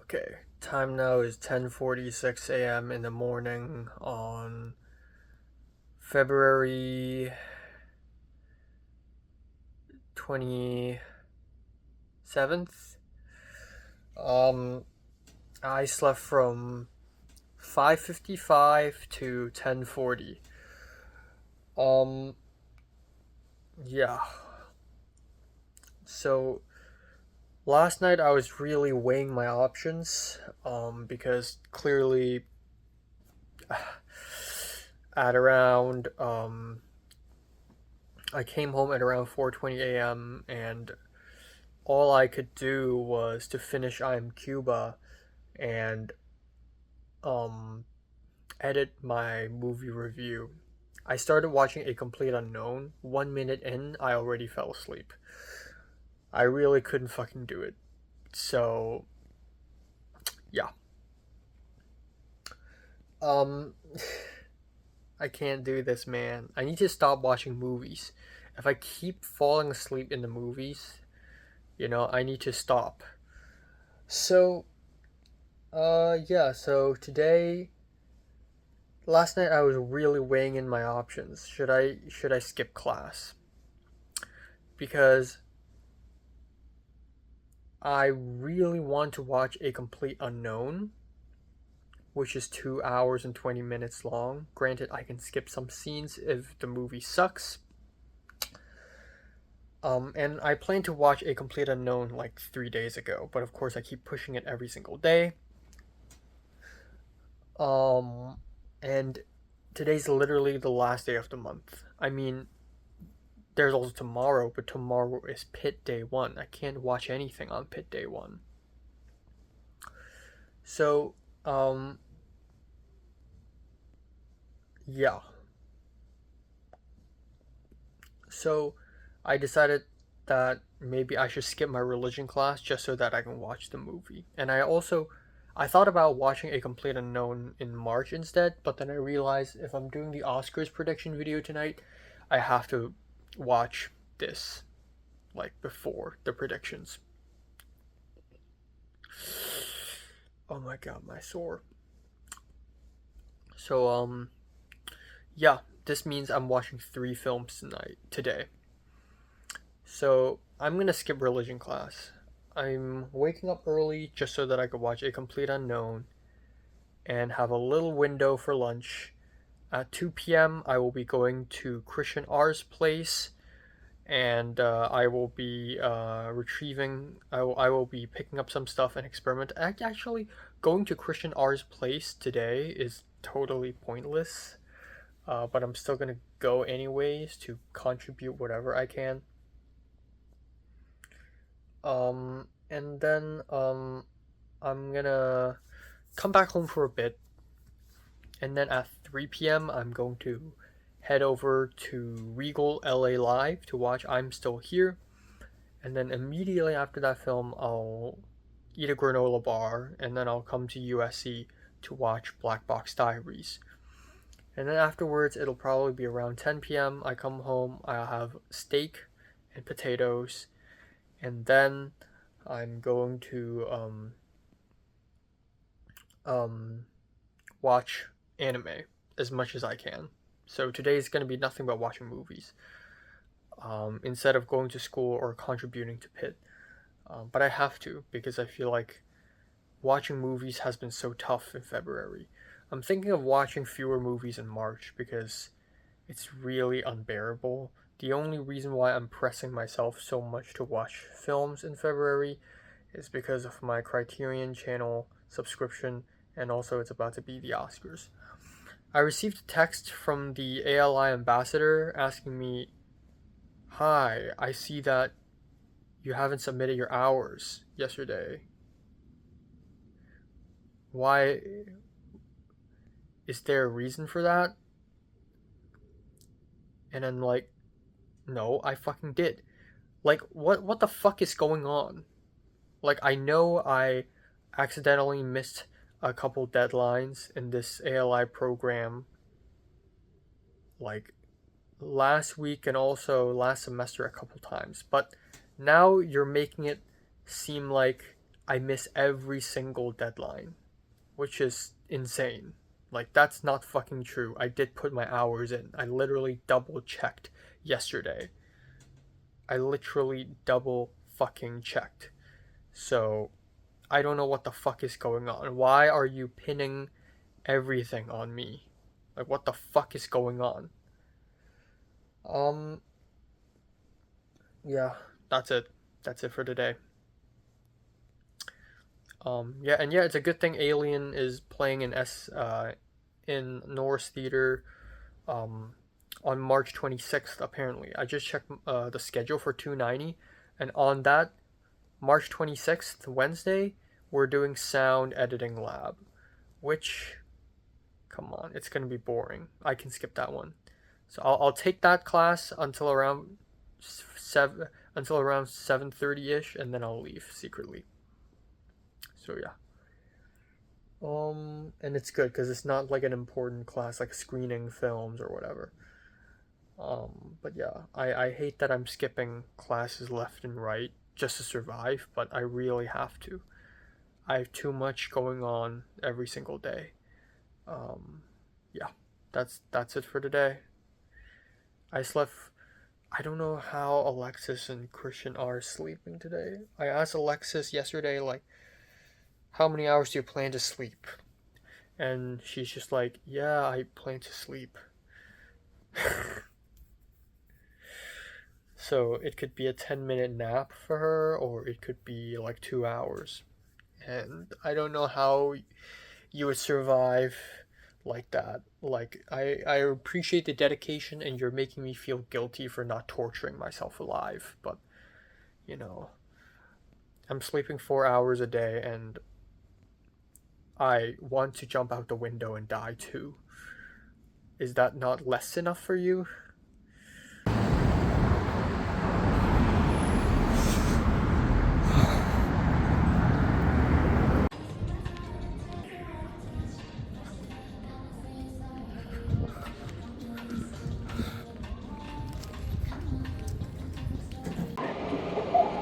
Okay, time now is 10:46 a.m. in the morning on February 27th. Um I slept from 5:55 to 10:40. Um yeah. So last night I was really weighing my options because clearly at around I came home at around 4:20 a.m. and all I could do was to finish I Am Cuba and um edit my movie review. I started watching A Complete Unknown. 1 minute in, I already fell asleep. I really couldn't fucking do it. So yeah. Um I can't do this, man. I need to stop watching movies. If I keep falling asleep in the movies, I need to stop. So yeah, so today last night I was really weighing in my options. Should I skip class? Because I really want to watch A Complete Unknown, which is 2 hours and 20 minutes long. Granted, I can skip some scenes if the movie sucks. And I plan to watch A Complete Unknown like 3 days ago, but of course I keep pushing it every single day. Um and today's literally the last day of the month. I mean, there's also tomorrow, but tomorrow is pit day 1. I can't watch anything on pit day 1. So, um yeah. So I decided that maybe I should skip my religion class just so that I can watch the movie. And I thought about watching A Complete Unknown in March instead, but then I realized if I'm doing the Oscars prediction video tonight, I have to watch this like before the predictions. Oh my god, my sore. So yeah, this means I'm watching 3 films today. So I'm gonna skip religion class. I'm waking up early just so that I could watch A Complete Unknown and have a little window for lunch. At 2 p.m., I will be going to Christian R's place and I will be I will be picking up some stuff and experiment. Actually, going to Christian R's place today is totally pointless, but I'm still gonna go anyways to contribute whatever I can. And then I'm gonna come back home for a bit, and then at 3 p.m. I'm going to head over to Regal LA Live to watch I'm Still Here, and then immediately after that film, I'll eat a granola bar, and then I'll come to USC to watch Black Box Diaries. And then afterwards, it'll probably be around 10 p.m. I come home, I'll have steak and potatoes, and then I'm going to um, watch anime as much as I can. So today is going to be nothing but watching movies instead of going to school or contributing to Pit. But I have to because I feel like watching movies has been so tough in February. I'm thinking of watching fewer movies in March because it's really unbearable. The only reason why I'm pressing myself so much to watch films in February is because of my Criterion channel subscription, and also it's about to be the Oscars. I received a text from the ALI ambassador asking me, "Hi, I see that you haven't submitted your hours yesterday. Why is there a reason for that?" And I'm like, "No, I fucking did." Like what the fuck is going on? Like I know I accidentally missed a couple deadlines in this ALI program like last week and also last semester a couple times, but now you're making it seem like I miss every single deadline, which is insane. Like, that's not fucking true. I did put my hours in. I literally double checked yesterday. I literally double fucking checked. So, I don't know what the fuck is going on. Why are you pinning everything on me? Like, what the fuck is going on? Yeah, that's it. That's it for today. Yeah, and yeah, it's a good thing Alien is playing in Norris Theater um on March 26th apparently. I just checked the schedule for 290, and on that March 26th, Wednesday, we're doing sound editing lab, which, come on, it's going to be boring. I can skip that one. So I'll take that class until around 7:30ish, and then I'll leave secretly. So yeah. And it's good because it's not like an important class like screening films or whatever. But yeah, I hate that I'm skipping classes left and right just to survive, but I really have to. I have too much going on every single day. Yeah, that's it for today. I slept. I don't know how Alexis and Christian are sleeping today. I asked Alexis yesterday, like, how many hours do you plan to sleep? And she's just like, yeah, I plan to sleep. So it could be a 10-minute nap for her, or it could be like 2 hours. And I don't know how you would survive like that. Like, I appreciate the dedication, and you're making me feel guilty for not torturing myself alive. But, you know, I'm sleeping 4 hours a day, and I want to jump out the window and die too. Is that not less enough for you?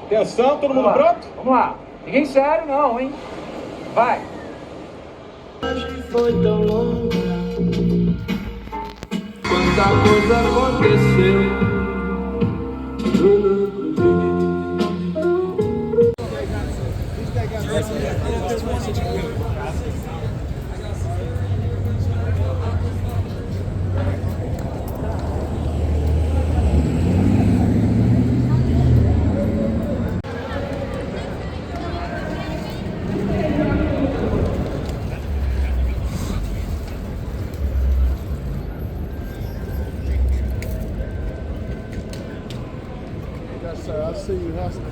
Atenção, todo mundo pronto? Vamos lá. Ninguém sério não, hein? Vai. Foi tão longa, quanta coisa aconteceu. Yes, sir. I'll see you, Hester.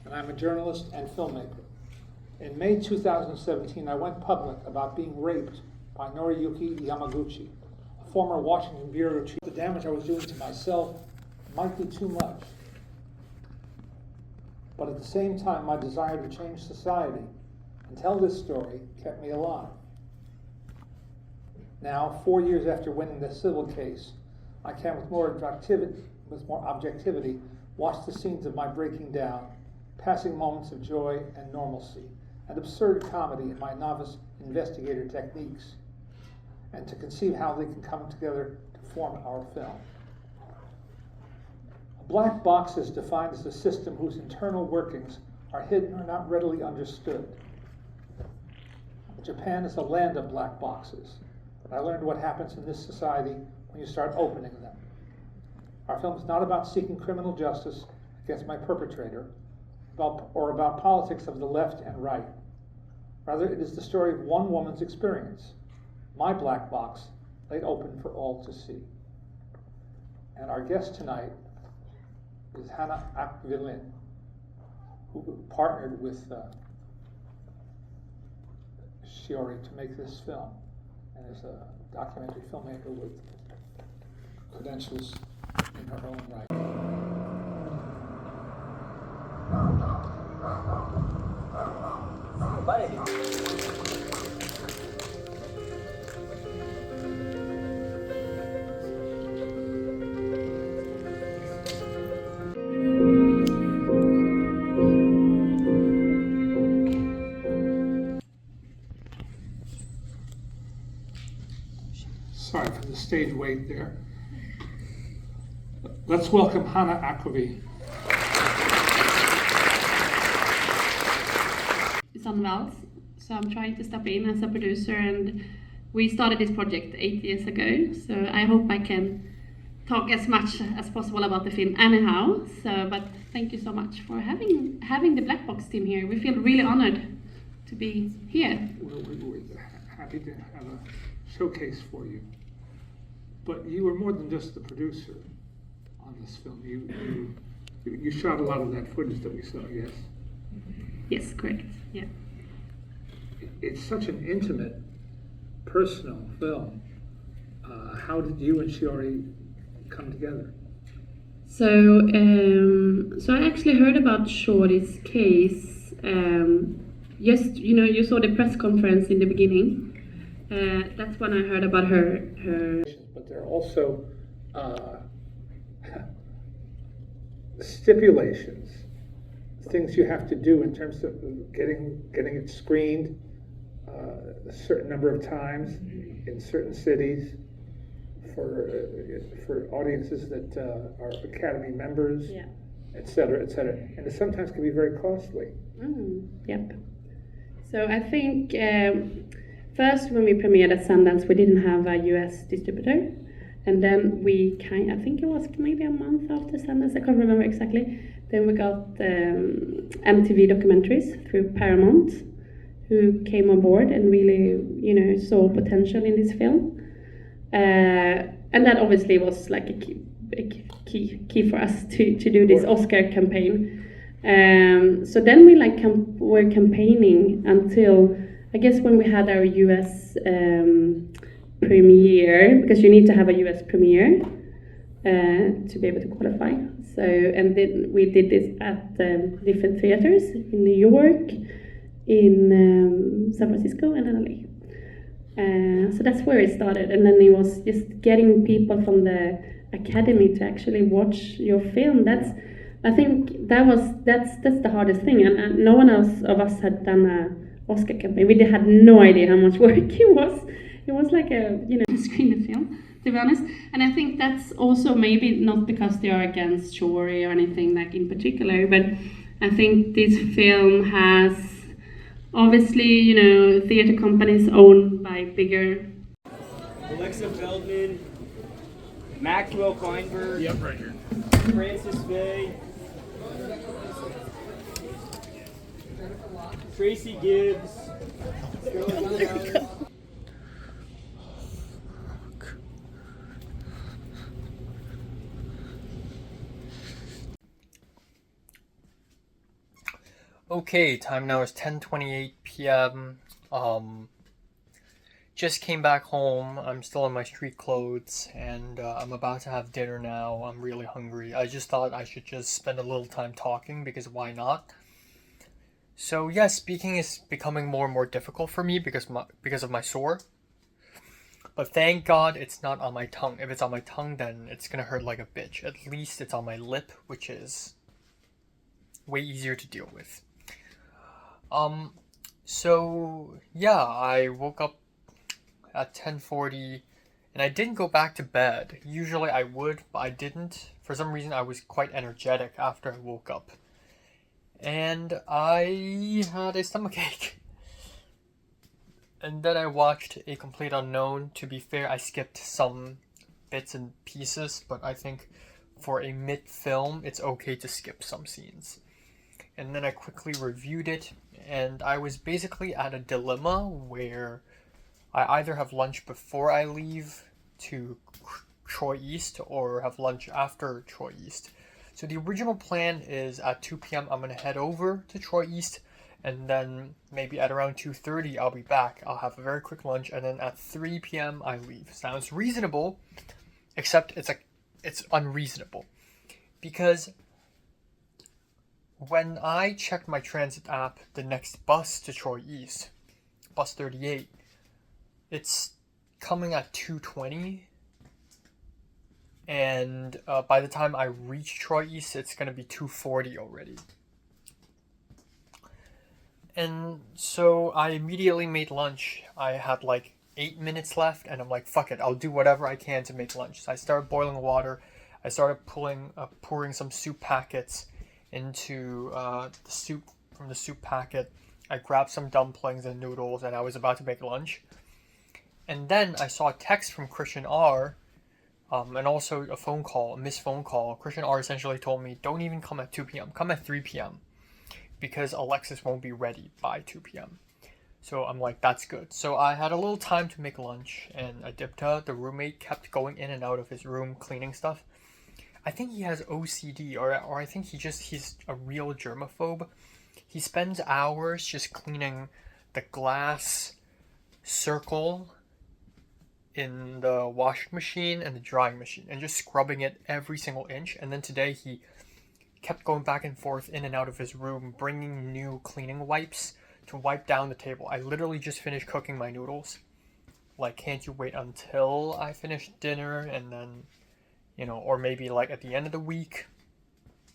And I'm a journalist and filmmaker. In May 2017, I went public about being raped by Noriyuki Yamaguchi, a former Washington bureau chief. The damage I was doing to myself might be too much. But at the same time, my desire to change society and tell this story kept me alive. Now, 4 years after winning the civil case, I can with more objectivity watch the scenes of my breaking down, passing moments of joy and normalcy, and absurd comedy in my novice investigator techniques, and to conceive how they can come together to form our film. A black box is defined as a system whose internal workings are hidden or not readily understood. Japan is a land of black boxes, but I learned what happens in this society when you start opening them. Our film is not about seeking criminal justice against my perpetrator, or about politics of the left and right. Rather, it is the story of one woman's experience, my black box laid open for all to see. And our guest tonight is Hannah Akvilin, who partnered with Shiori to make this film, and is a documentary filmmaker with credentials in her own right. Sorry for the stage wait there. Let's welcome Hannah Akvilin. Sunvalls, so I'm trying to step in as a producer, and we started this project 8 years ago, so I hope I can talk as much as possible about the film anyhow. So, but thank you so much for having the Black Box team here. We feel really honored to be here. We're happy to have a showcase for you. But you were more than just the producer on this film. You shot a lot of that footage that we saw, yes? Yes, correct. Yeah. It's such an intimate, personal film. How did you and Shiori come together? So, so I actually heard about Shiori's case. Just you saw the press conference in the beginning. That's when I heard about her. But there are also stipulations, things you have to do in terms of getting it screened a certain number of times in certain cities for audiences that are Academy members, Yeah. et cetera, and it sometimes can be very costly. Yep. So I think first when we premiered at Sundance, we didn't have a US distributor, and then I think it was maybe a month after Sundance, I can't remember exactly. Then we got MTV Documentaries through Paramount, who came on board and really, saw potential in this film. And that obviously was like a key for us to do this Oscar campaign. So then we were campaigning until, I guess, when we had our US premiere, because you need to have a US premiere to be able to qualify. So, and then we did this at different theaters in New York, in San Francisco, and in LA. So that's where it started, and then it was just getting people from the Academy to actually watch your film. I think that's the hardest thing, and no one else of us had done a Oscar campaign. We had no idea how much work it was. It was like to screen the film, to be honest. And I think that's also maybe not because they are against Shiori or anything like in particular, but I think this film has obviously, theater companies owned by bigger. Alexa Feldman, Maxwell Feinberg. Yep, right here. Francis Bay. Tracy Gibbs. Okay, time now is 10:28 p.m. Just came back home. I'm still in my street clothes, and I'm about to have dinner now. I'm really hungry. I just thought I should just spend a little time talking, because why not? So yeah, speaking is becoming more and more difficult for me because of my sore. But thank God it's not on my tongue. If it's on my tongue, then it's gonna hurt like a bitch. At least it's on my lip, which is way easier to deal with. So yeah, I woke up at 10:40 and I didn't go back to bed. Usually I would, but I didn't. For some reason I was quite energetic after I woke up. And I had a stomachache. And then I watched A Complete Unknown. To be fair, I skipped some bits and pieces, but I think for a mid-film, it's okay to skip some scenes. And then I quickly reviewed it, and I was basically at a dilemma where I either have lunch before I leave to Troy East or have lunch after Troy East. So the original plan is at 2 p.m. I'm going to head over to Troy East, and then maybe at around 2:30 I'll be back. I'll have a very quick lunch, and then at 3 p.m. I leave. Sounds reasonable, except it's unreasonable. Because when I checked my transit app, the next bus to Troy East, bus 38, it's coming at 2:20, and by the time I reach Troy East, it's going to be 2:40 already. And so I immediately made lunch. I had like 8 minutes left, and I'm like, fuck it, I'll do whatever I can to make lunch. So I started boiling water. I started pouring some soup packets into the soup from the soup packet. I grabbed some dumplings and noodles, and I was about to make lunch. And then I saw a text from Christian R, and also a missed phone call. Christian R essentially told me, don't even come at 2 p.m., come at 3 p.m. because Alexis won't be ready by 2 p.m. So I'm like, that's good. So I had a little time to make lunch, and Adipta, the roommate, kept going in and out of his room cleaning stuff. I think he has OCD, or I think he's a real germaphobe. He spends hours just cleaning the glass circle in the washing machine and the drying machine and just scrubbing it every single inch. And then today he kept going back and forth in and out of his room, bringing new cleaning wipes to wipe down the table. I literally just finished cooking my noodles. Like, can't you wait until I finish dinner and then, or maybe like at the end of the week.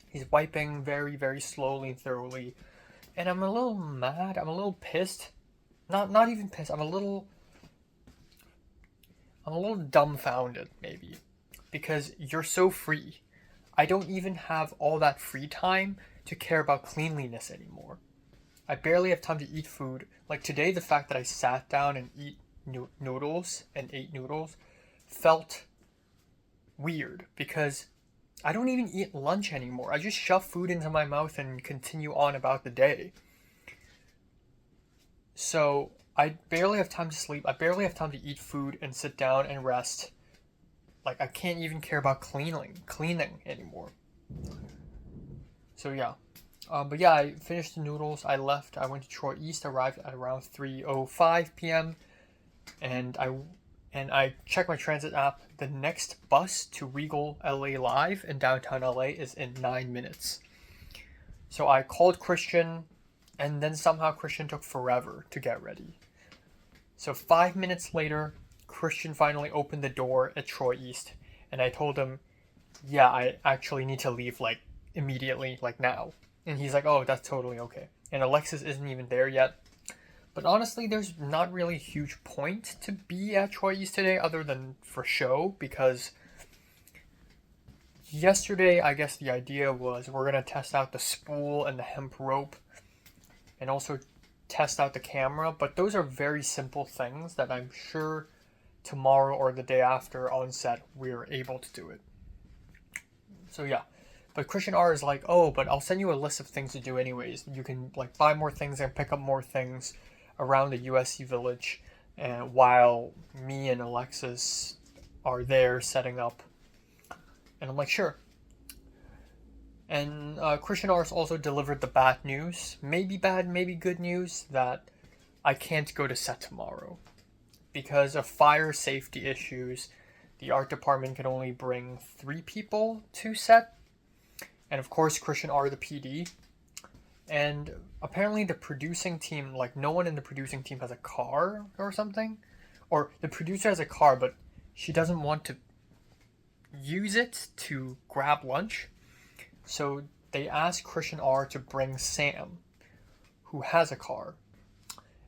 He's wiping very, very slowly and thoroughly. And I'm a little mad. I'm a little pissed. Not even pissed. I'm a little dumbfounded, maybe. Because you're so free. I don't even have all that free time to care about cleanliness anymore. I barely have time to eat food. Like today, the fact that I sat down and ate noodles felt weird because I don't even eat lunch anymore. I just shove food into my mouth and continue on about the day. So I barely have time to sleep. I barely have time to eat food and sit down and rest. Like, I can't even care about cleaning anymore. So yeah. But yeah, I finished the noodles. I left. I went to Troy East. Arrived at around 3:05 p.m. And I checked my transit app. The next bus to Regal LA Live in downtown LA is in 9 minutes. So I called Christian, and then somehow Christian took forever to get ready. So 5 minutes later, Christian finally opened the door at Troy East, and I told him, yeah, I actually need to leave, like, immediately, like now. And he's like, oh, that's totally okay. And Alexis isn't even there yet. But honestly, there's not really a huge point to be at Troy East today other than for show, because yesterday, I guess the idea was we're going to test out the spool and the hemp rope and also test out the camera, but those are very simple things that I'm sure tomorrow or the day after on set we're able to do it. So yeah. But Christian R is like, oh, but I'll send you a list of things to do anyways. You can like buy more things and pick up more things around the USC Village, and while me and Alexis are there setting up. And I'm like, sure. And Christian R also delivered the bad news, maybe bad, maybe good news, that I can't go to set tomorrow. Because of fire safety issues, the art department can only bring 3 people to set. And of course, Christian R, the PD. And apparently the producing team, like no one in the producing team has a car or something. Or the producer has a car, but she doesn't want to use it to grab lunch. So they asked Christian R to bring Sam, who has a car.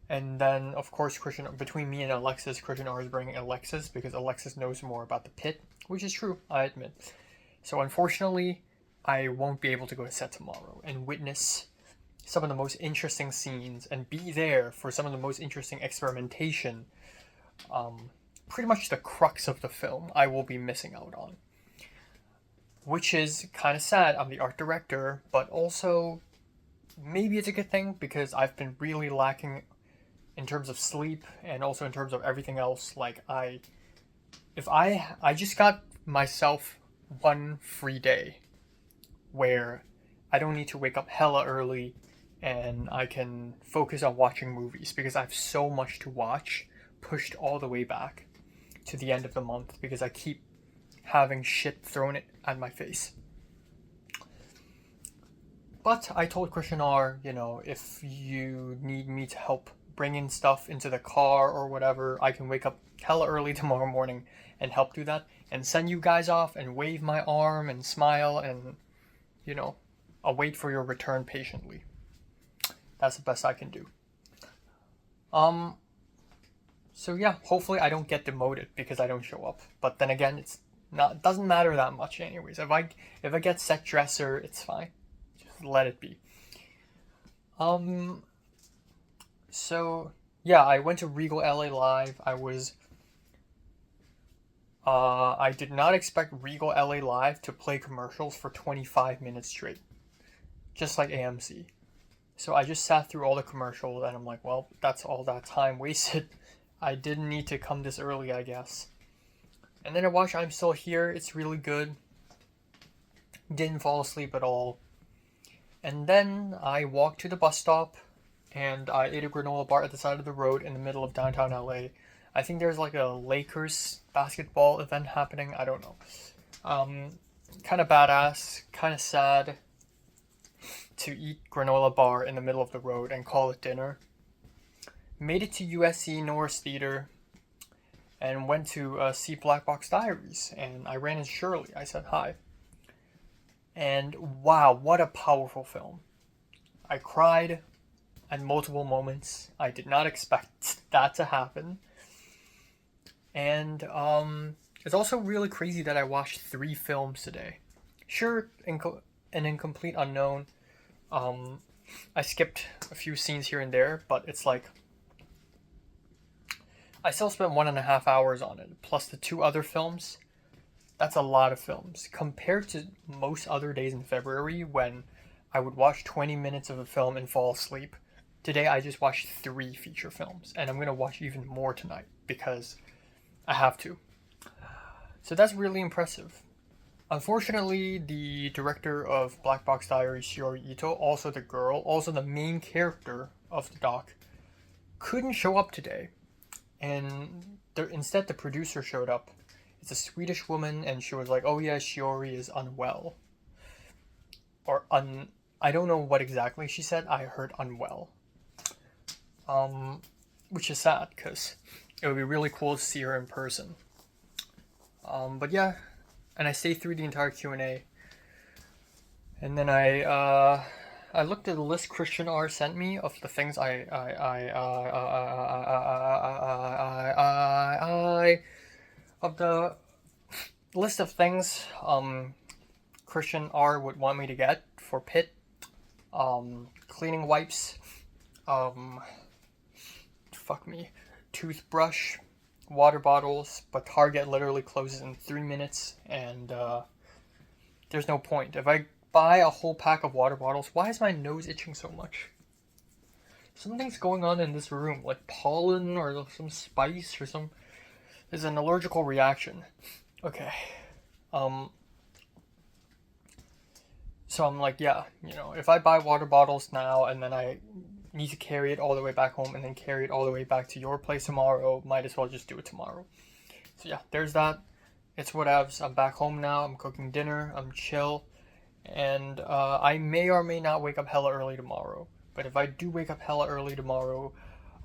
And then, of course, between me and Alexis, Christian R is bringing Alexis because Alexis knows more about the pit, which is true, I admit. So unfortunately, I won't be able to go to set tomorrow and witness some of the most interesting scenes and be there for some of the most interesting experimentation. Pretty much the crux of the film I will be missing out on. Which is kind of sad. I'm the art director, but also maybe it's a good thing because I've been really lacking in terms of sleep and also in terms of everything else. Like I just got myself one free day where I don't need to wake up hella early and I can focus on watching movies because I have so much to watch pushed all the way back to the end of the month because I keep having shit thrown at my face. But I told Christian R, you know, if you need me to help bring in stuff into the car or whatever, I can wake up hella early tomorrow morning and help do that and send you guys off and wave my arm and smile and, you know, I'll wait for your return patiently. That's the best I can do. So yeah, hopefully I don't get demoted because I don't show up. But then again, it doesn't matter that much anyways. If I get set dresser, it's fine. Just let it be. So yeah, I went to Regal LA Live. I did not expect Regal LA Live to play commercials for 25 minutes straight. Just like AMC. So I just sat through all the commercials and I'm like, well, that's all that time wasted. I didn't need to come this early, I guess. And then I watched I'm Still Here. It's really good. Didn't fall asleep at all. And then I walked to the bus stop and I ate a granola bar at the side of the road in the middle of downtown LA. I think there's like a Lakers basketball event happening. I don't know. Kind of badass, kind of sad to eat granola bar in the middle of the road and call it dinner. Made it to USC Norris Theater and went to see Black Box Diaries. And I ran into Shirley. I said hi. And wow, what a powerful film. I cried at multiple moments. I did not expect that to happen. And it's also really crazy that I watched 3 films today. Sure, An Incomplete Unknown. I skipped a few scenes here and there, but it's like I still spent 1.5 hours on it, plus the 2 other films. That's a lot of films. Compared to most other days in February when I would watch 20 minutes of a film and fall asleep, today I just watched 3 feature films, and I'm going to watch even more tonight because I have to. So that's really impressive. Unfortunately, the director of Black Box Diaries, Shiori Ito, also the girl, also the main character of the doc, couldn't show up today. And instead the producer showed up. It's a Swedish woman, and she was like, oh yeah, Shiori is unwell. Or I don't know what exactly she said. I heard unwell. Which is sad, because it would be really cool to see her in person. But yeah, and I stayed through the entire Q&A. And then I looked at the list Christian R sent me of the things of the list of things Christian R would want me to get for Pit. Cleaning wipes, toothbrush, water bottles, but Target literally closes in 3 minutes, and there's no point. If I buy a whole pack of water bottles, why is my nose itching so much? Something's going on in this room, like pollen or some spice or there's an allergical reaction. Okay. So I'm like, yeah, you know, if I buy water bottles now and then I need to carry it all the way back home and then carry it all the way back to your place tomorrow, might as well just do it tomorrow. So yeah, there's that. It's whatevs. I'm back home now. I'm cooking dinner. I'm chill. And I may or may not wake up hella early tomorrow. But if I do wake up hella early tomorrow,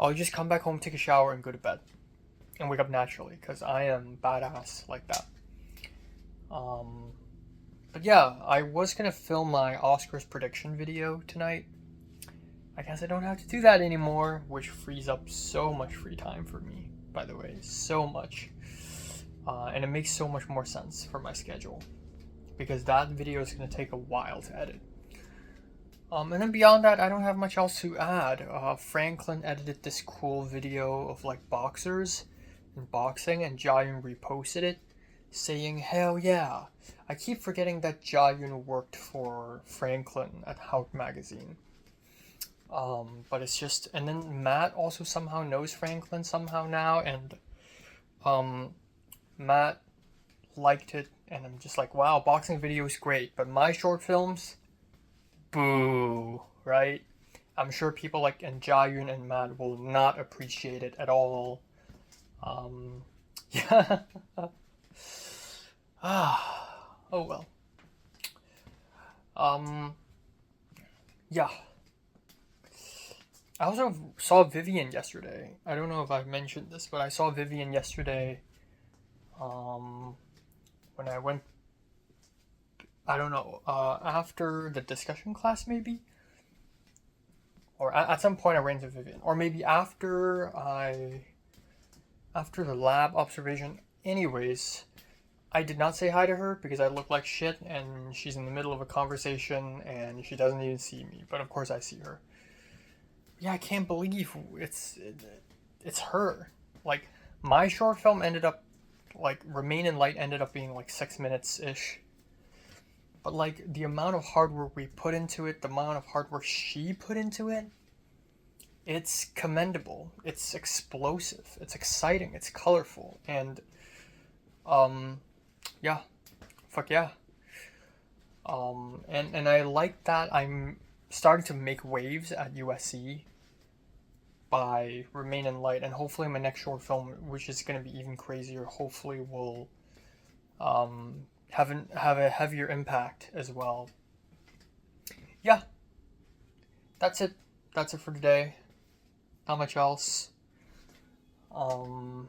I'll just come back home, take a shower, and go to bed. And wake up naturally, because I am badass like that. But yeah, I was going to film my Oscars prediction video tonight. I guess I don't have to do that anymore, which frees up so much free time for me, by the way. So much. And it makes so much more sense for my schedule. Because that video is going to take a while to edit. And then beyond that, I don't have much else to add. Franklin edited this cool video of like boxers and boxing, and Jayun reposted it, saying, hell yeah. I keep forgetting that Jayun worked for Franklin at Haut magazine. But it's just, and then Matt also somehow knows Franklin somehow now, and Matt liked it, and I'm just like, wow, boxing video is great, but my short films, boo, right? I'm sure people like and Jayun and Matt will not appreciate it at all. Yeah. Oh well. Yeah. I also saw Vivian yesterday. I don't know if I've mentioned this, but I saw Vivian yesterday. When I went, I don't know, after the discussion class maybe, or at some point I ran into Vivian, or maybe after the lab observation. Anyways, I did not say hi to her because I look like shit, and she's in the middle of a conversation and she doesn't even see me. But of course I see her. Yeah, I can't believe it's her. Like, my short film ended up, like, Remain in Light ended up being like 6 minutes ish. But like, the amount of hard work we put into it, the amount of hard work she put into it, it's commendable. It's explosive. It's exciting. It's colorful. And yeah, fuck yeah. And I like that I'm starting to make waves at USC by Remain in Light, and hopefully my next short film, which is going to be even crazier, hopefully will have a heavier impact as well. Yeah, that's it for today. Not much else. I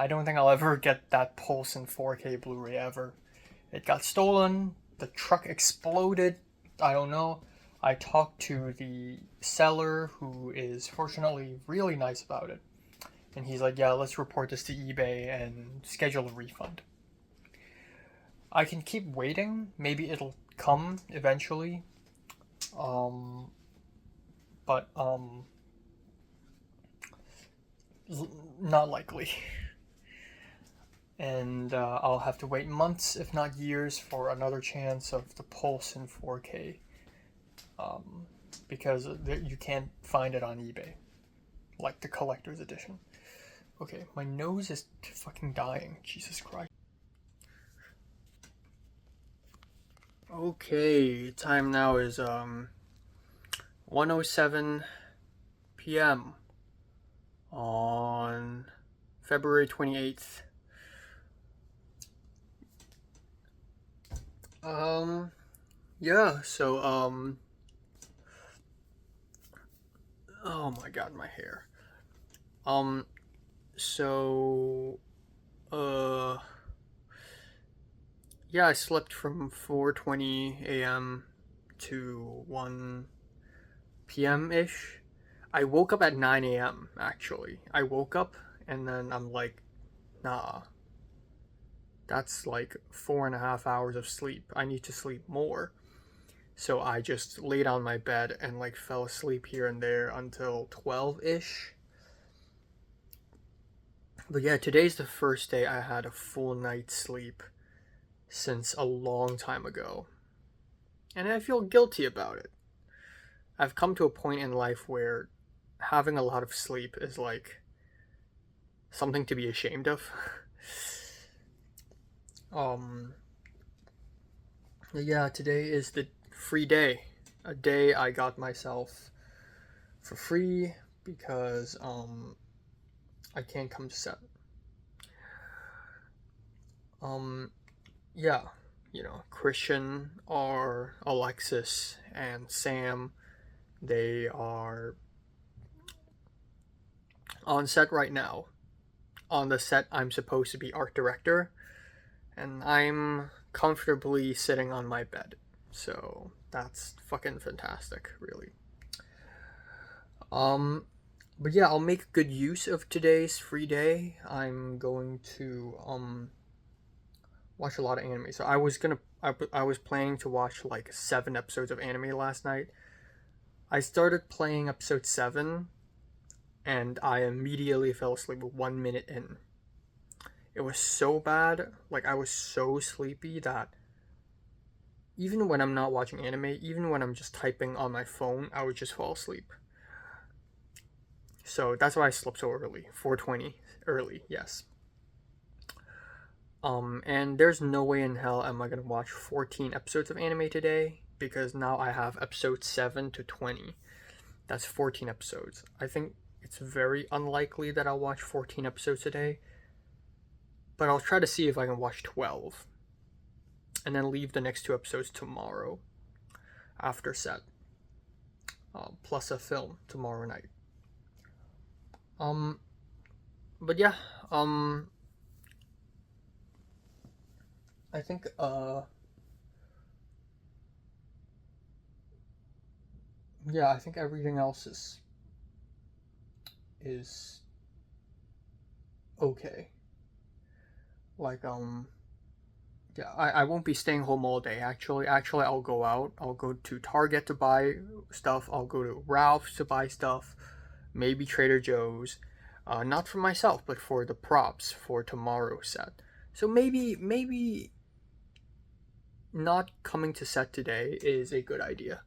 don't think I'll ever get that Pulse in 4K Blu-ray ever. It got stolen, the truck exploded, I don't know. I talked to the seller, who is fortunately really nice about it. And he's like, yeah, let's report this to eBay and schedule a refund. I can keep waiting, maybe it'll come eventually. But not likely. And I'll have to wait months, if not years, for another chance of the Pulse in 4K. Because you can't find it on eBay. Like the collector's edition. Okay, my nose is fucking dying. Jesus Christ. Okay, time now is 1:07 p.m. on February 28th. Yeah, so, oh my god, my hair. So, yeah, I slept from 4:20 a.m. to 1 p.m.-ish. I woke up at 9 a.m., actually. I woke up, and then I'm like, nah. That's like 4.5 hours of sleep. I need to sleep more. So I just laid on my bed and like fell asleep here and there until 12-ish. But yeah, today's the first day I had a full night's sleep since a long time ago. And I feel guilty about it. I've come to a point in life where having a lot of sleep is like something to be ashamed of. Yeah, today is the free day. A day I got myself for free because I can't come to set. Yeah, you know, Christian, Alexis, and Sam, they are on set right now. On the set, I'm supposed to be art director, and I'm comfortably sitting on my bed. So that's fucking fantastic, really. But yeah, I'll make good use of today's free day. I'm going to watch a lot of anime. So I was planning to watch like 7 episodes of anime last night. I started playing episode 7, and I immediately fell asleep 1 minute in. It was so bad, like I was so sleepy that even when I'm not watching anime, even when I'm just typing on my phone, I would just fall asleep. So that's why I slept so early. 4:20 early, yes. And there's no way in hell am I gonna watch 14 episodes of anime today, because now I have episodes 7 to 20. That's 14 episodes. I think it's very unlikely that I'll watch 14 episodes today, but I'll try to see if I can watch 12 and then leave the next 2 episodes tomorrow after set, plus a film tomorrow night. But yeah, I think yeah, I think everything else is okay. Like yeah, I won't be staying home all day. Actually, I'll go out. I'll go to Target to buy stuff. I'll go to Ralph's to buy stuff. Maybe Trader Joe's. Not for myself, but for the props for tomorrow's set. So maybe not coming to set today is a good idea,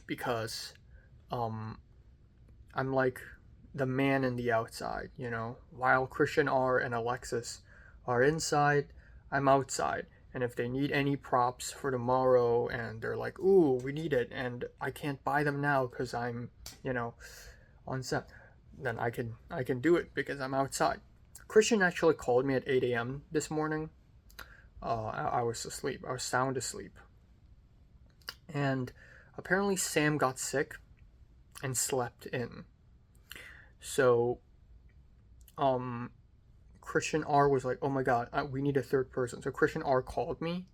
because I'm like the man in the outside, you know. While Christian R and Alexis are inside, I'm outside. And if they need any props for tomorrow and they're like, ooh, we need it, and I can't buy them now because I'm, you know, on set, then I can do it because I'm outside. Christian actually called me at 8 a.m. this morning. I was asleep. I was sound asleep. And apparently Sam got sick and slept in. So, Christian R was like, oh my god, we need a third person. So Christian R called me.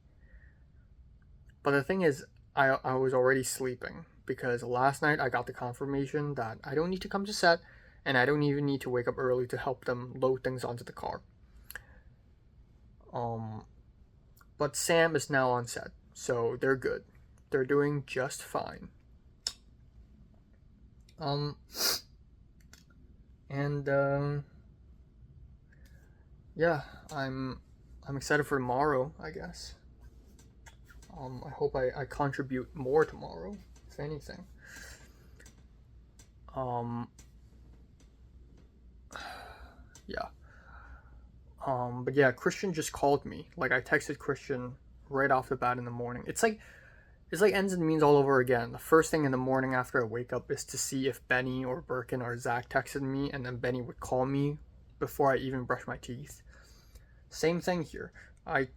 But the thing is, I was already sleeping, because last night I got the confirmation that I don't need to come to set, and I don't even need to wake up early to help them load things onto the car. But Sam is now on set, so they're good. They're doing just fine. Yeah, I'm excited for tomorrow, I guess. I hope I contribute more tomorrow, if anything. Yeah. But yeah, Christian just called me. Like, I texted Christian right off the bat in the morning. It's like ends and means all over again. The first thing in the morning after I wake up is to see if Benny or Birkin or Zach texted me, and then Benny would call me before I even brush my teeth. Same thing here. I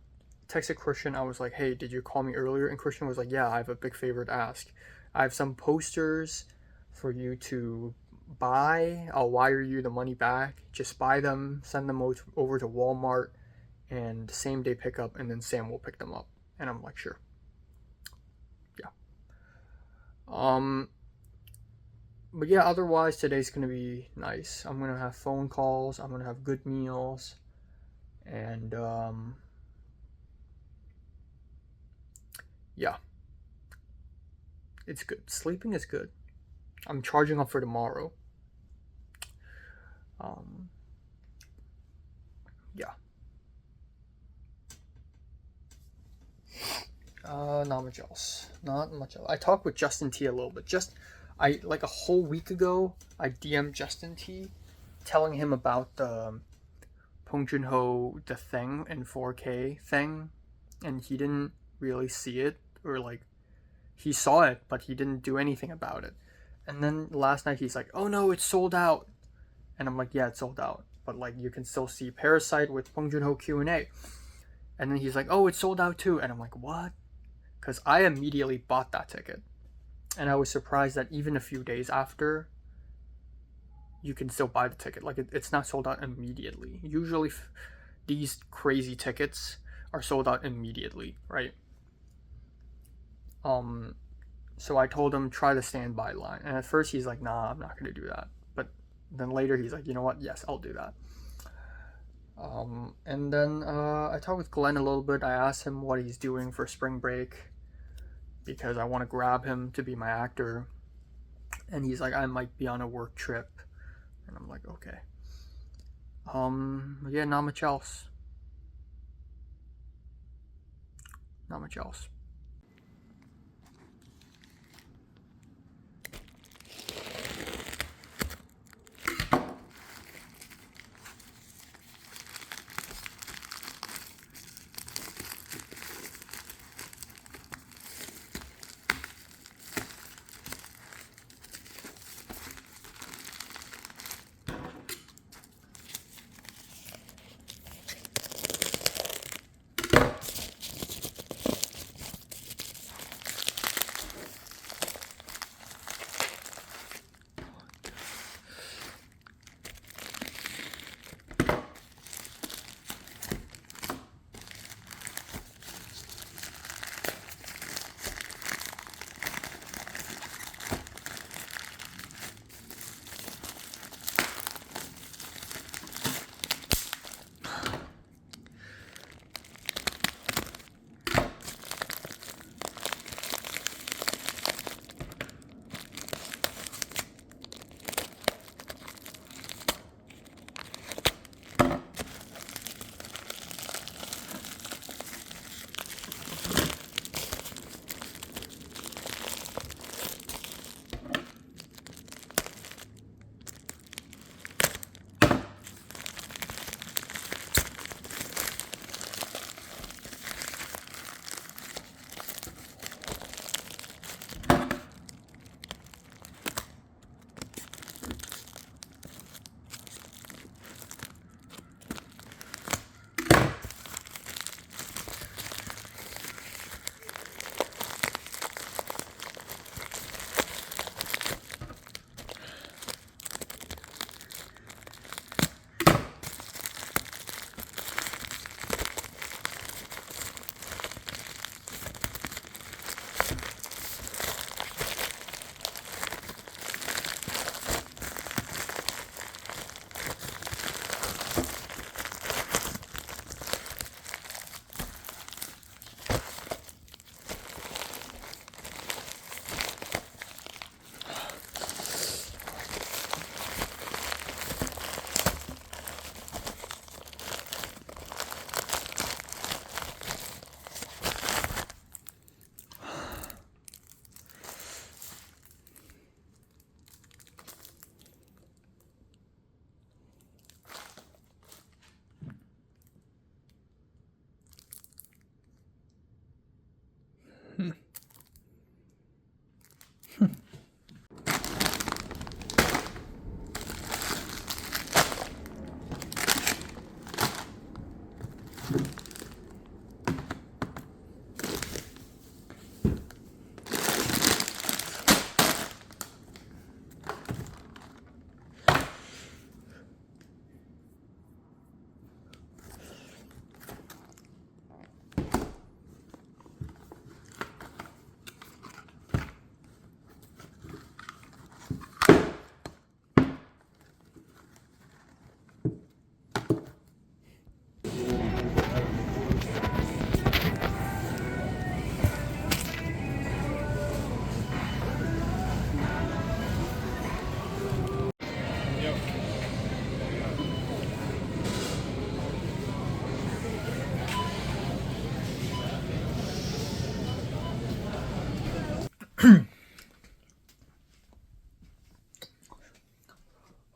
texted Christian. I was like, hey, did you call me earlier? And Christian was like, yeah, I have a big favor to ask. I have some posters for you to buy. I'll wire you the money back. Just buy them, send them over to Walmart, and same day pickup, and then Sam will pick them up. And I'm like, sure. Yeah. But yeah, otherwise today's gonna be nice. I'm gonna have phone calls, I'm gonna have good meals, and yeah. It's good. Sleeping is good. I'm charging up for tomorrow. Yeah. Not much else. Not much else. I talked with Justin T a little bit. Like a whole week ago, I DM'd Justin T, telling him about the Pong Joon-ho The Thing in 4K thing, and he didn't really see it, or like, he saw it, but he didn't do anything about it. And then last night he's like, oh no, it's sold out. And I'm like, yeah, it's sold out, but like, you can still see Parasite with Pong Joon-ho Q&A. And then he's like, oh, it's sold out too. And I'm like, what? Because I immediately bought that ticket. And I was surprised that even a few days after, you can still buy the ticket. Like, it's not sold out immediately. Usually these crazy tickets are sold out immediately, right? So I told him, try the standby line. And at first he's like, nah, I'm not going to do that. But then later he's like, you know what? Yes, I'll do that. And then I talked with Glenn a little bit. I asked him what he's doing for spring break, because I want to grab him to be my actor. And he's like, I might be on a work trip. And I'm like, okay. Yeah, not much else. Not much else.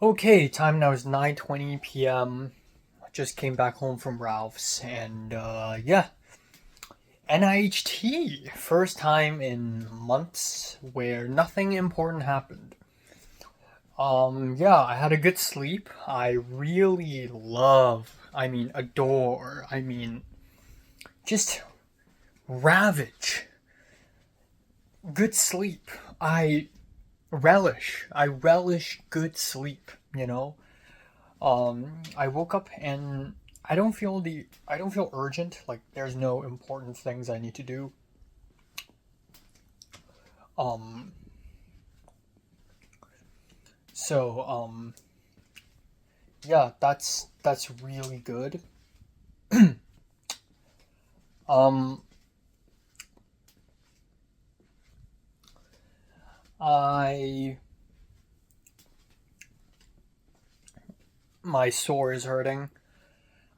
Okay, time now is 9:20 p.m. I just came back home from Ralph's, and yeah, NIHT. First time in months where nothing important happened. Yeah, I had a good sleep. I really love, adore, just ravage good sleep. I relish good sleep, you know? I woke up and I don't feel urgent, like there's no important things I need to do. Um, so yeah, that's really good. Um, I my sore is hurting.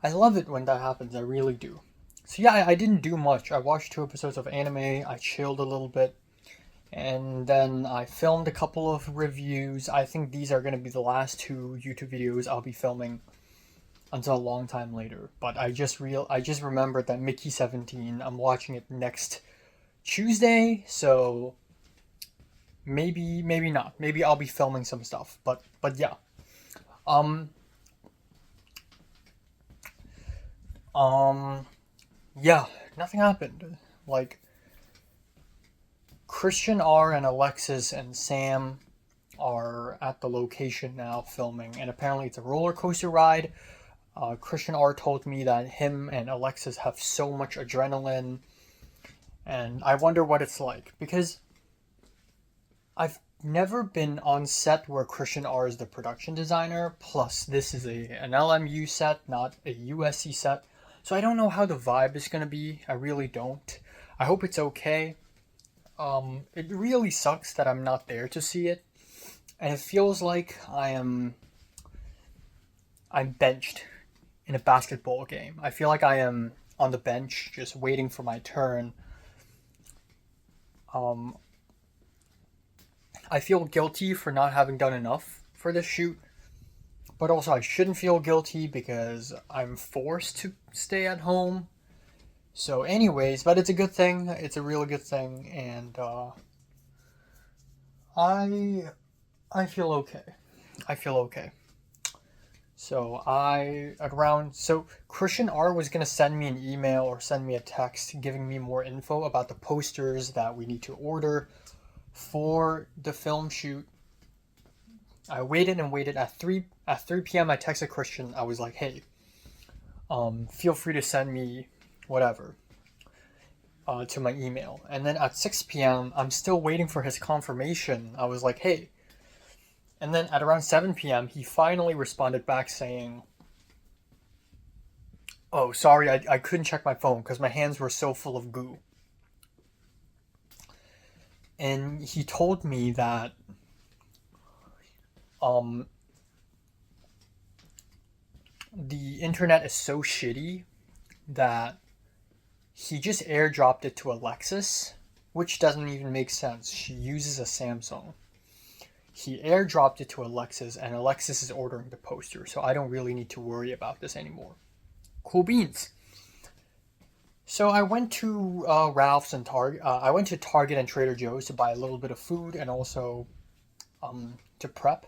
I love it when that happens, I really do. So yeah, I didn't do much. I watched 2 episodes of anime, I chilled a little bit, and then I filmed a couple of reviews. I think these are going to be the last 2 YouTube videos I'll be filming until a long time later. But I just remembered that Mickey 17, I'm watching it next Tuesday, so maybe not. Maybe I'll be filming some stuff. But yeah. Um um yeah, nothing happened. Like Christian R and Alexis and Sam are at the location now filming, and apparently it's a roller coaster ride. Christian R told me that him and Alexis have so much adrenaline, and I wonder what it's like because I've never been on set where Christian R is the production designer. Plus, this is an LMU set, not a USC set, so I don't know how the vibe is gonna be. I really don't. I hope it's okay. It really sucks that I'm not there to see it, and it feels like I'm benched in a basketball game. I feel like I am on the bench just waiting for my turn. Um, I feel guilty for not having done enough for this shoot, but also I shouldn't feel guilty because I'm forced to stay at home. So, anyways, but it's a good thing. It's a really good thing, and I I feel okay. I feel okay. So Christian R was gonna send me an email or send me a text giving me more info about the posters that we need to order for the film shoot. I waited and waited. At 3 p.m. I texted Christian. I was like, hey, feel free to send me whatever to my email. And then at 6 p.m. I'm still waiting for his confirmation. I was like, hey. And then at around 7 p.m. he finally responded back saying, oh, sorry, I couldn't check my phone because my hands were so full of goo. And he told me that um, the internet is so shitty that he just airdropped it to Alexis, which doesn't even make sense. She uses a Samsung. He airdropped it to Alexis, and Alexis is ordering the poster, so I don't really need to worry about this anymore. Cool beans. So I went to Ralph's and Target. I went to Target and Trader Joe's to buy a little bit of food and also to prep.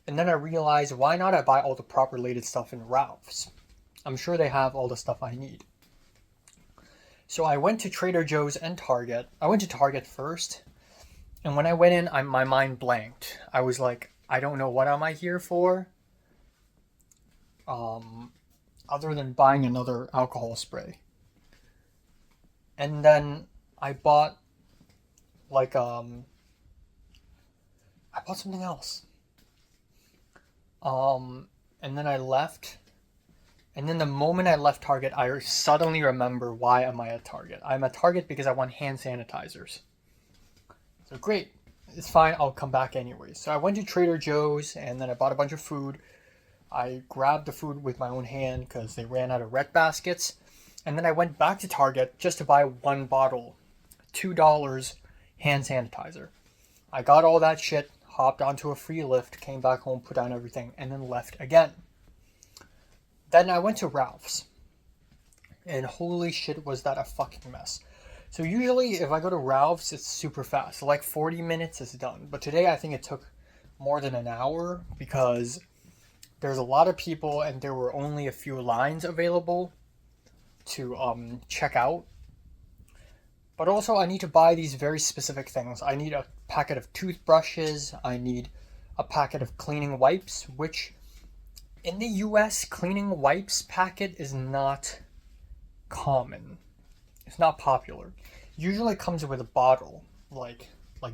And then I realized, why not I buy all the prop related stuff in Ralph's? I'm sure they have all the stuff I need. So I went to Trader Joe's and Target. I went to Target first. And when I went in, my mind blanked. I was like, I don't know what am I here for. Other than buying another alcohol spray. And then I bought I bought something else. And then I left. And then the moment I left Target, I suddenly remember, why am I at Target? I'm at Target because I want hand sanitizers. So great, it's fine, I'll come back anyways. So I went to Trader Joe's and then I bought a bunch of food. I grabbed the food with my own hand because they ran out of red baskets. And then I went back to Target just to buy one bottle, $2 hand sanitizer. I got all that shit, hopped onto a free lift, came back home, put down everything, and then left again. Then I went to Ralph's. And holy shit, was that a fucking mess. So usually if I go to Ralph's, it's super fast. Like 40 minutes is done. But today I think it took more than an hour because there's a lot of people and there were only a few lines available to check out. But also I need to buy these very specific things. I need a packet of toothbrushes. I need a packet of cleaning wipes, which in the US, cleaning wipes packet is not common. It's not popular. Usually it comes with a bottle like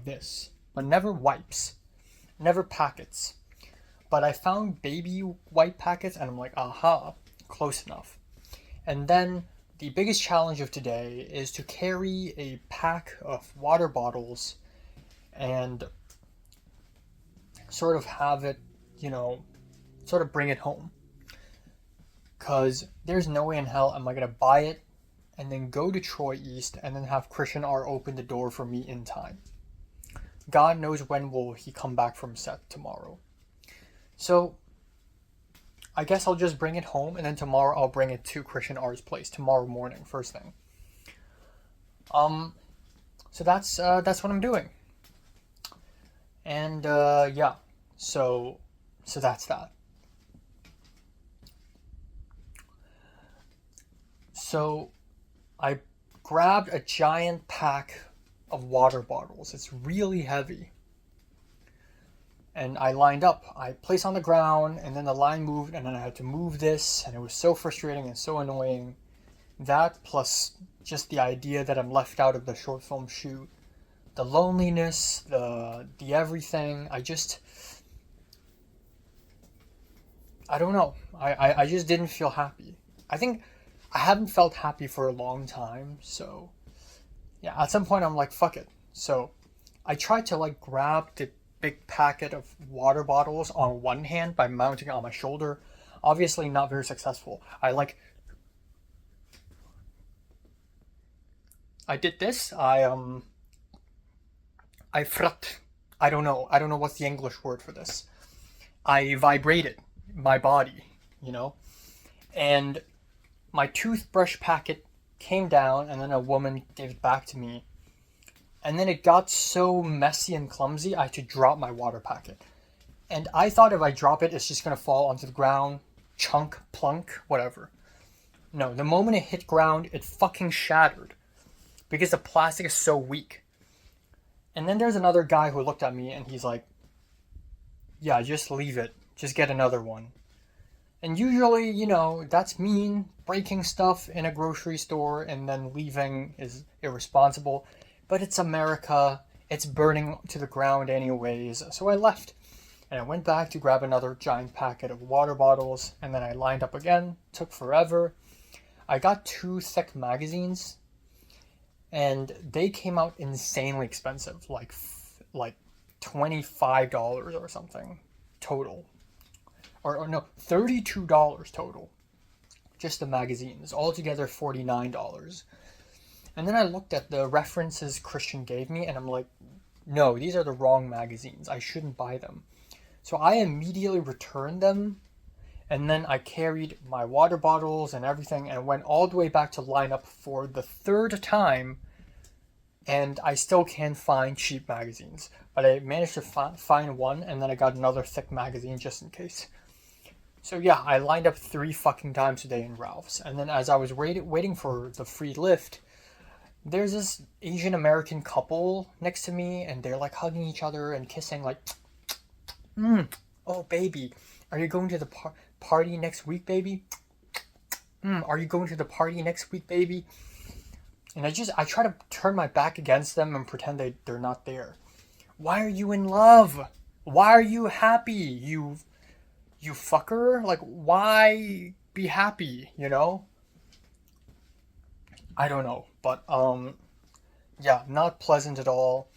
this, but never wipes, never packets. But I found baby wipe packets and I'm like, aha, close enough. And then the biggest challenge of today is to carry a pack of water bottles and sort of have it, sort of bring it home. Because there's no way in hell am I going to buy it and then go to Troy East and then have Christian R open the door for me in time. God knows when will he come back from set tomorrow. So I guess I'll just bring it home and then tomorrow I'll bring it to Christian R's place tomorrow morning, first thing. So that's what I'm doing. And yeah, so that's that. So I grabbed a giant pack of water bottles. It's really heavy. And I lined up. I placed on the ground and then the line moved and then I had to move this and it was so frustrating and so annoying. That plus just the idea that I'm left out of the short film shoot. The loneliness, the everything. I don't know. I just didn't feel happy. I think I haven't felt happy for a long time, so yeah, at some point I'm like, fuck it. So I tried to grab the big packet of water bottles on one hand by mounting it on my shoulder. Obviously not very successful. I did this. I frat. I don't know what's the English word for this. I vibrated my body, and my toothbrush packet came down and then a woman gave it back to me. And then it got so messy and clumsy, I had to drop my water packet. And I thought if I drop it, it's just going to fall onto the ground, chunk, plunk, whatever. No, the moment it hit ground, it fucking shattered. Because the plastic is so weak. And then there's another guy who looked at me and he's like, yeah, just leave it. Just get another one. And usually, that's mean. Breaking stuff in a grocery store and then leaving is irresponsible. But it's America. It's burning to the ground anyways. So I left. And I went back to grab another giant packet of water bottles. And then I lined up again. Took forever. I got 2 thick magazines. And they came out insanely expensive. Like $25 or something total. Or no, $32 total. Just the magazines. Altogether $49. And then I looked at the references Christian gave me and I'm like, no, these are the wrong magazines. I shouldn't buy them. So I immediately returned them. And then I carried my water bottles and everything and went all the way back to line up for the 3rd time. And I still can't find cheap magazines. But I managed to find one and then I got another thick magazine just in case. So yeah, I lined up 3 fucking times today in Ralph's. And then as I was waiting for the free lift, there's this Asian American couple next to me and they're hugging each other and kissing oh baby, are you going to the party next week, baby? Are you going to the party next week, baby? And I try to turn my back against them and pretend they're not there. Why are you in love? Why are you happy? You fucker? Why be happy, I don't know. But, yeah, not pleasant at all.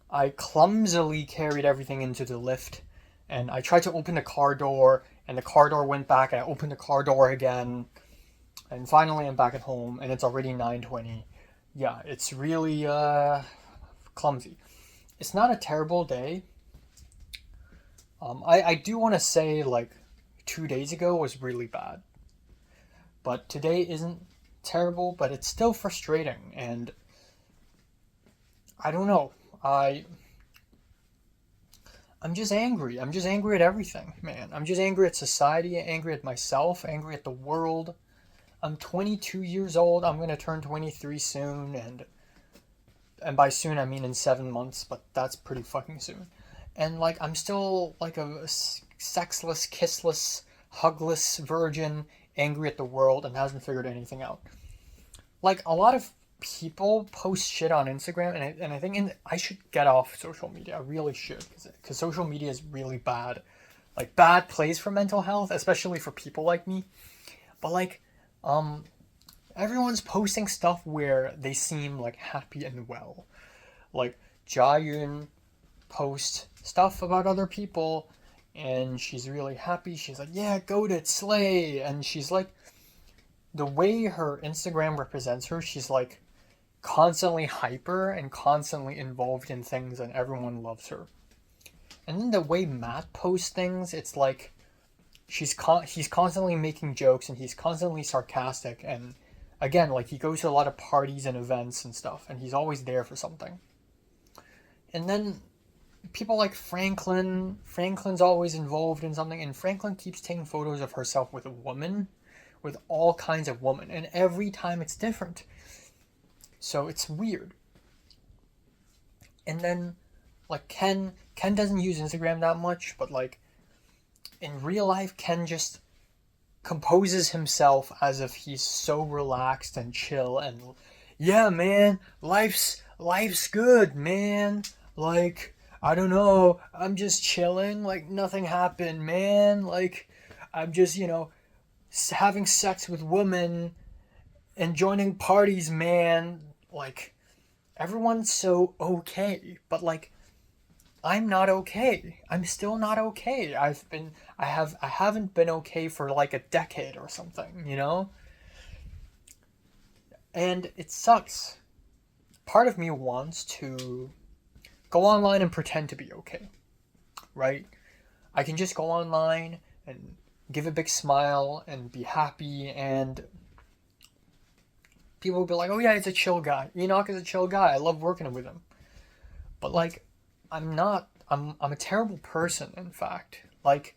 I clumsily carried everything into the lift. And I tried to open the car door. And the car door went back. And I opened the car door again. And finally I'm back at home. And it's already 9:20. Yeah, it's really, clumsy. It's not a terrible day. I do want to say, like, 2 days ago was really bad. But today isn't terrible, but it's still frustrating. And I don't know. I'm just angry. I'm just angry at everything, man. I'm just angry at society, angry at myself, angry at the world. I'm 22 years old. I'm going to turn 23 soon, and by soon I mean in 7 months, but that's pretty fucking soon. And like I'm still like a sexless, kissless, hugless virgin, angry at the world and hasn't figured anything out. Like a lot of people post shit on Instagram, and I think I should get off social media. I really should, because social media is really bad, like bad place for mental health, especially for people like me. But like, everyone's posting stuff where they seem like happy and well. Like Jayun posts stuff about other people, and she's really happy. She's like, yeah, go to slay, and she's like, the way her Instagram represents her, she's like constantly hyper and constantly involved in things, and everyone loves her. And then the way Matt posts things, it's like he's constantly making jokes and he's constantly sarcastic, and again, like he goes to a lot of parties and events and stuff, and he's always there for something. And then people like Franklin's always involved in something, and Franklin keeps taking photos of herself with a woman, with all kinds of women, and every time it's different. So it's weird. And then like Ken doesn't use Instagram that much, but like in real life Ken just composes himself as if he's so relaxed and chill and yeah, man, life's good, man. Like, I don't know, I'm just chilling, like nothing happened, man. Like I'm just, having sex with women and joining parties, man. Like everyone's so okay, but like I'm not okay. I'm still not okay. I haven't been okay for like a decade or something, And it sucks. Part of me wants to go online and pretend to be okay, right? I can just go online and give a big smile and be happy, and people will be like, oh yeah, he's a chill guy. Enoch is a chill guy. I love working with him. But like, I'm a terrible person, in fact. Like,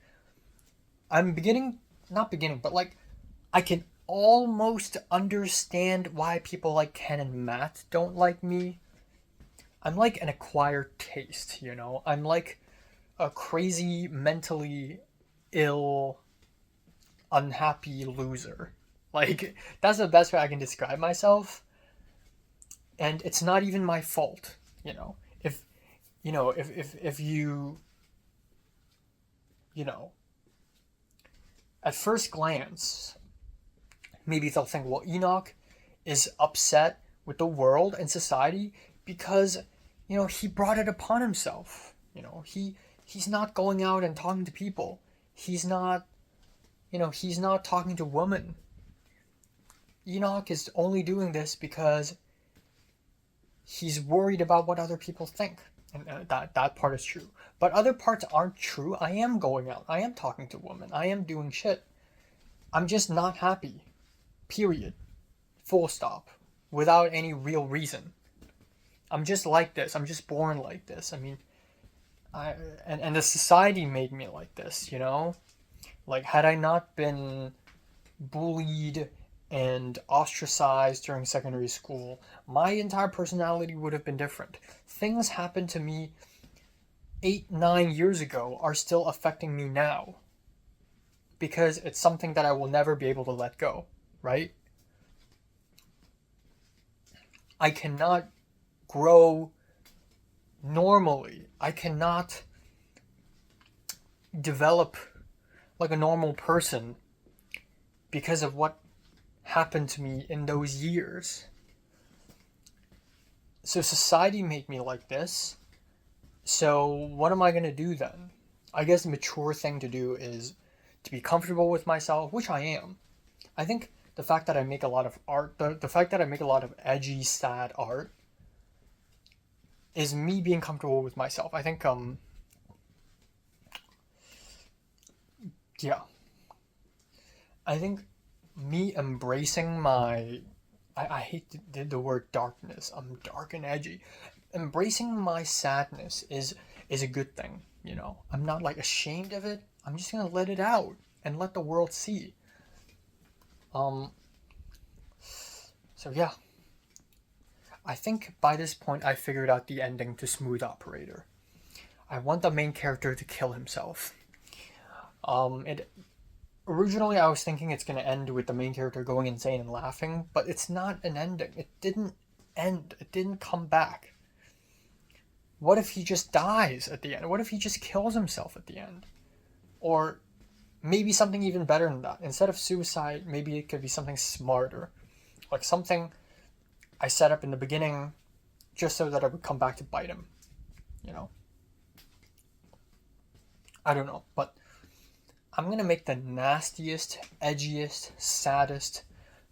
but like, I can almost understand why people like Ken and Matt don't like me. I'm like an acquired taste, I'm like a crazy, mentally ill, unhappy loser. Like, that's the best way I can describe myself. And it's not even my fault, If you at first glance, maybe they'll think, well, Enoch is upset with the world and society because, he brought it upon himself. He's not going out and talking to people. He's not talking to women. Enoch is only doing this because he's worried about what other people think. And that part is true. But other parts aren't true. I am going out. I am talking to women. I am doing shit. I'm just not happy. Period. Full stop. Without any real reason. I'm just like this. I'm just born like this. I mean, and the society made me like this, Like, had I not been bullied and ostracized during secondary school, my entire personality would have been different. Things happened to me 8-9 years ago are still affecting me now because it's something that I will never be able to let go, right? I cannot grow normally. I cannot develop like a normal person because of what happened to me in those years. So society made me like this. So what am I going to do then? I guess the mature thing to do is to be comfortable with myself, which I am. I think the fact that I make a lot of art, the fact that I make a lot of edgy, sad art, is me being comfortable with myself. I think yeah. I think me embracing my I hate the word darkness. I'm dark and edgy. Embracing my sadness is a good thing, you know. I'm not like ashamed of it. I'm just gonna let it out and let the world see. So yeah. I think by this point I figured out the ending to Smooth Operator. I want the main character to kill himself. Originally I was thinking it's gonna end with the main character going insane and laughing, but it's not an ending. It didn't end. It didn't come back. What if he just dies at the end? What if he just kills himself at the end? Or maybe something even better than that. Instead of suicide, maybe it could be something smarter. Like something I set up in the beginning just so that I would come back to bite him. You know? I don't know, but I'm gonna make the nastiest, edgiest, saddest,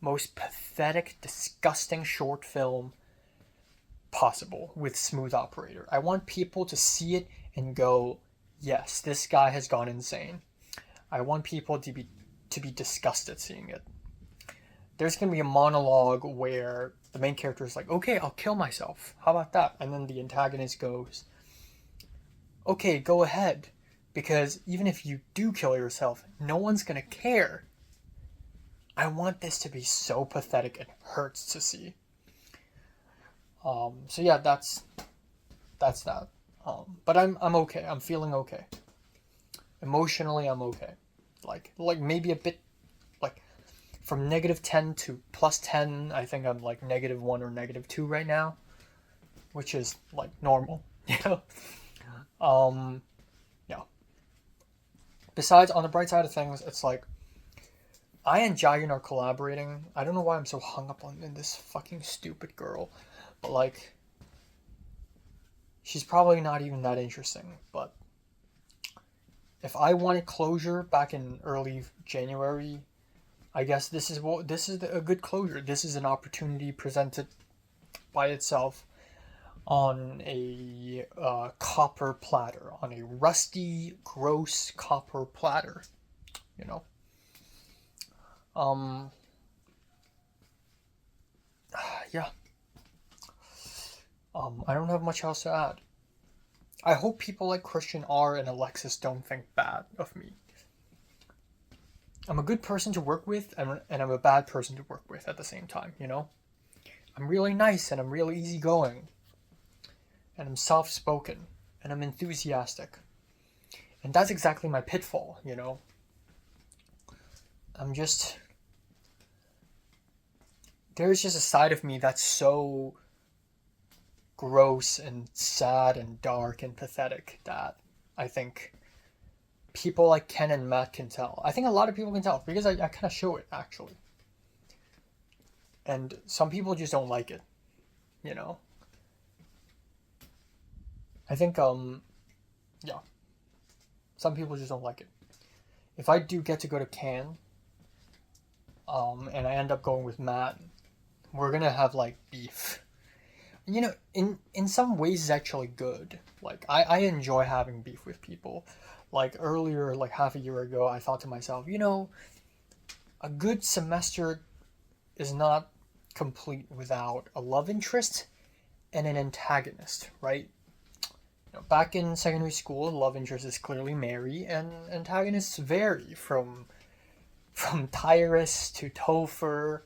most pathetic, disgusting short film possible with Smooth Operator. I want people to see it and go, yes, this guy has gone insane. I want people to be disgusted seeing it. There's gonna be a monologue where the main character is like, okay, I'll kill myself. How about that? And then the antagonist goes, okay, go ahead. Because even if you do kill yourself, no one's gonna care. I want this to be so pathetic it hurts to see. So yeah, that's that. But I'm okay. I'm feeling okay. Emotionally, I'm okay. Like maybe a bit, like from -10 to +10. I think I'm like -1 or -2 right now, which is like normal, you know. Yeah. Besides, on the bright side of things, it's like I and Jagan are collaborating. I don't know why I'm so hung up on this fucking stupid girl. But like, she's probably not even that interesting. But if I wanted closure back in early January, I guess this is a good closure. This is an opportunity presented by itself on a copper platter, on a rusty, gross copper platter. You know. Yeah. I don't have much else to add. I hope people like Christian R and Alexis don't think bad of me. I'm a good person to work with, and I'm a bad person to work with at the same time, you know? I'm really nice, and I'm really easygoing. And I'm soft-spoken, and I'm enthusiastic. And that's exactly my pitfall, you know? There's just a side of me that's so gross and sad and dark and pathetic that I think people like Ken and Matt can tell. I think a lot of people can tell because I kind of show it, actually. And some people just don't like it, you know? I think, yeah. Some people just don't like it. If I do get to go to Cannes, and I end up going with Matt, we're gonna have, like, beef. You know, in some ways it's actually good. Like, I enjoy having beef with people. Like, earlier, like half a year ago, I thought to myself, you know, a good semester is not complete without a love interest and an antagonist, right? You know, back in secondary school, love interest is clearly Mary, and antagonists vary from Tyrus to Topher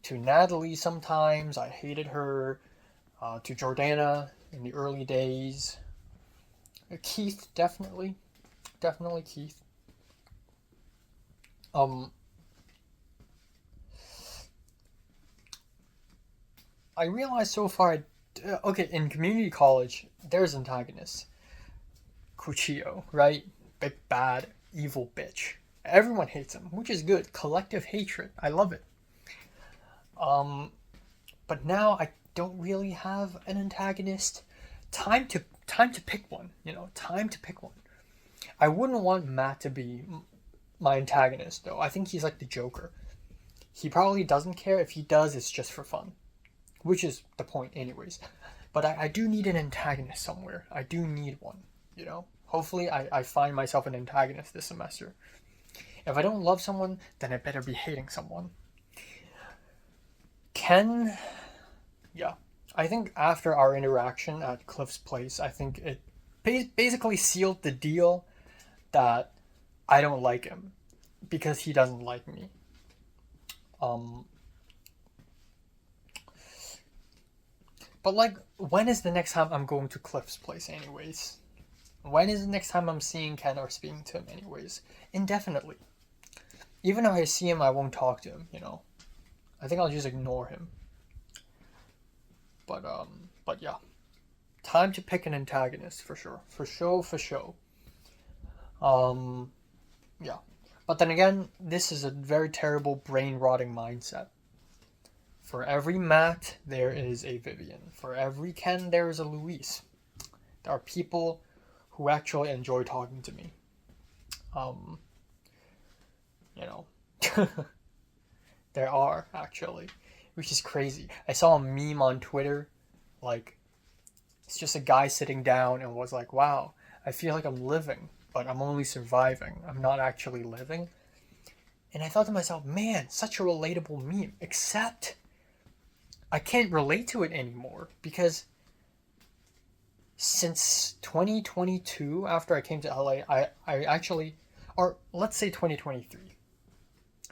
to Natalie sometimes. I hated her. To Jordana in the early days. Keith, definitely Keith. I realized so far, okay, in community college, there's antagonists. Cuchillo, right? Big bad, evil bitch. Everyone hates him, which is good. Collective hatred. I love it. But now I don't really have an antagonist. Time to pick one, you know, time to pick one. I wouldn't want Matt to be my antagonist, though. I think he's like the Joker. He probably doesn't care. If he does, it's just for fun. Which is the point anyways. But I do need an antagonist somewhere. I do need one, you know? Hopefully I find myself an antagonist this semester. If I don't love someone, then I better be hating someone. Ken, yeah. I think after our interaction at Cliff's place, I think it basically sealed the deal that I don't like him because he doesn't like me. But like, when is the next time I'm going to Cliff's place anyways? When is the next time I'm seeing Ken or speaking to him anyways? Indefinitely. Even if I see him, I won't talk to him, you know? I think I'll just ignore him. But yeah. Time to pick an antagonist, for sure. For sure. Yeah. But then again, this is a very terrible brain-rotting mindset. For every Matt, there is a Vivian. For every Ken, there is a Luis. There are people who actually enjoy talking to me. You know. There are, actually. Which is crazy. I saw a meme on Twitter, like, it's just a guy sitting down and was like, wow, I feel like I'm living, but I'm only surviving. I'm not actually living. And I thought to myself, man, such a relatable meme, except I can't relate to it anymore because since 2022, after I came to LA, I actually, or let's say 2023.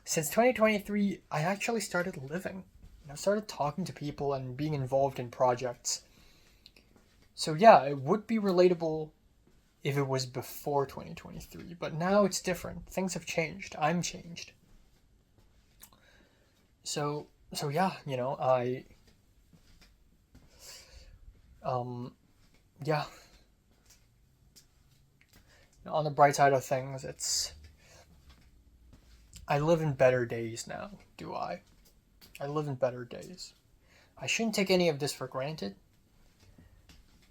Since 2023, I actually started living. I started talking to people and being involved in projects. So yeah, it would be relatable if it was before 2023, but now it's different. Things have changed. I'm changed. So yeah, you know, yeah. On the bright side of things, I live in better days now, do I? I live in better days. I shouldn't take any of this for granted.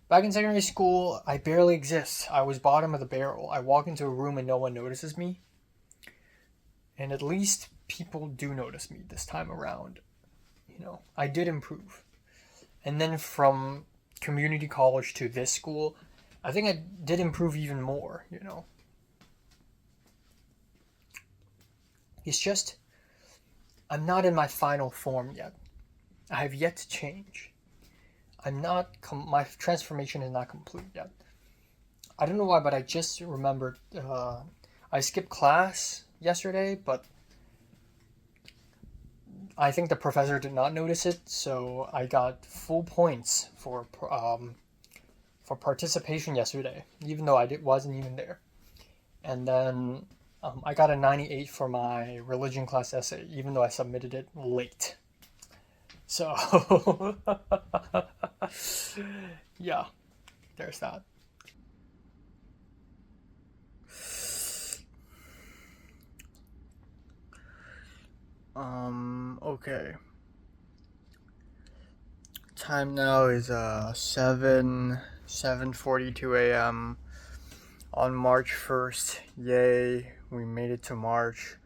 Back in secondary school, I barely exist. I was bottom of the barrel. I walk into a room and no one notices me. And at least people do notice me this time around. You know, I did improve. And then from community college to this school, I think I did improve even more, you know. It's just, I'm not in my final form yet. I have yet to change. My transformation is not complete yet. I don't know why, but I just remembered, I skipped class yesterday, but I think the professor did not notice it, so I got full points for participation yesterday, even though wasn't even there. And then I got a 98 for my religion class essay, even though I submitted it late. So, yeah, there's that. Okay. Time now is 7:42 a.m. on March 1st. Yay, we made it to March.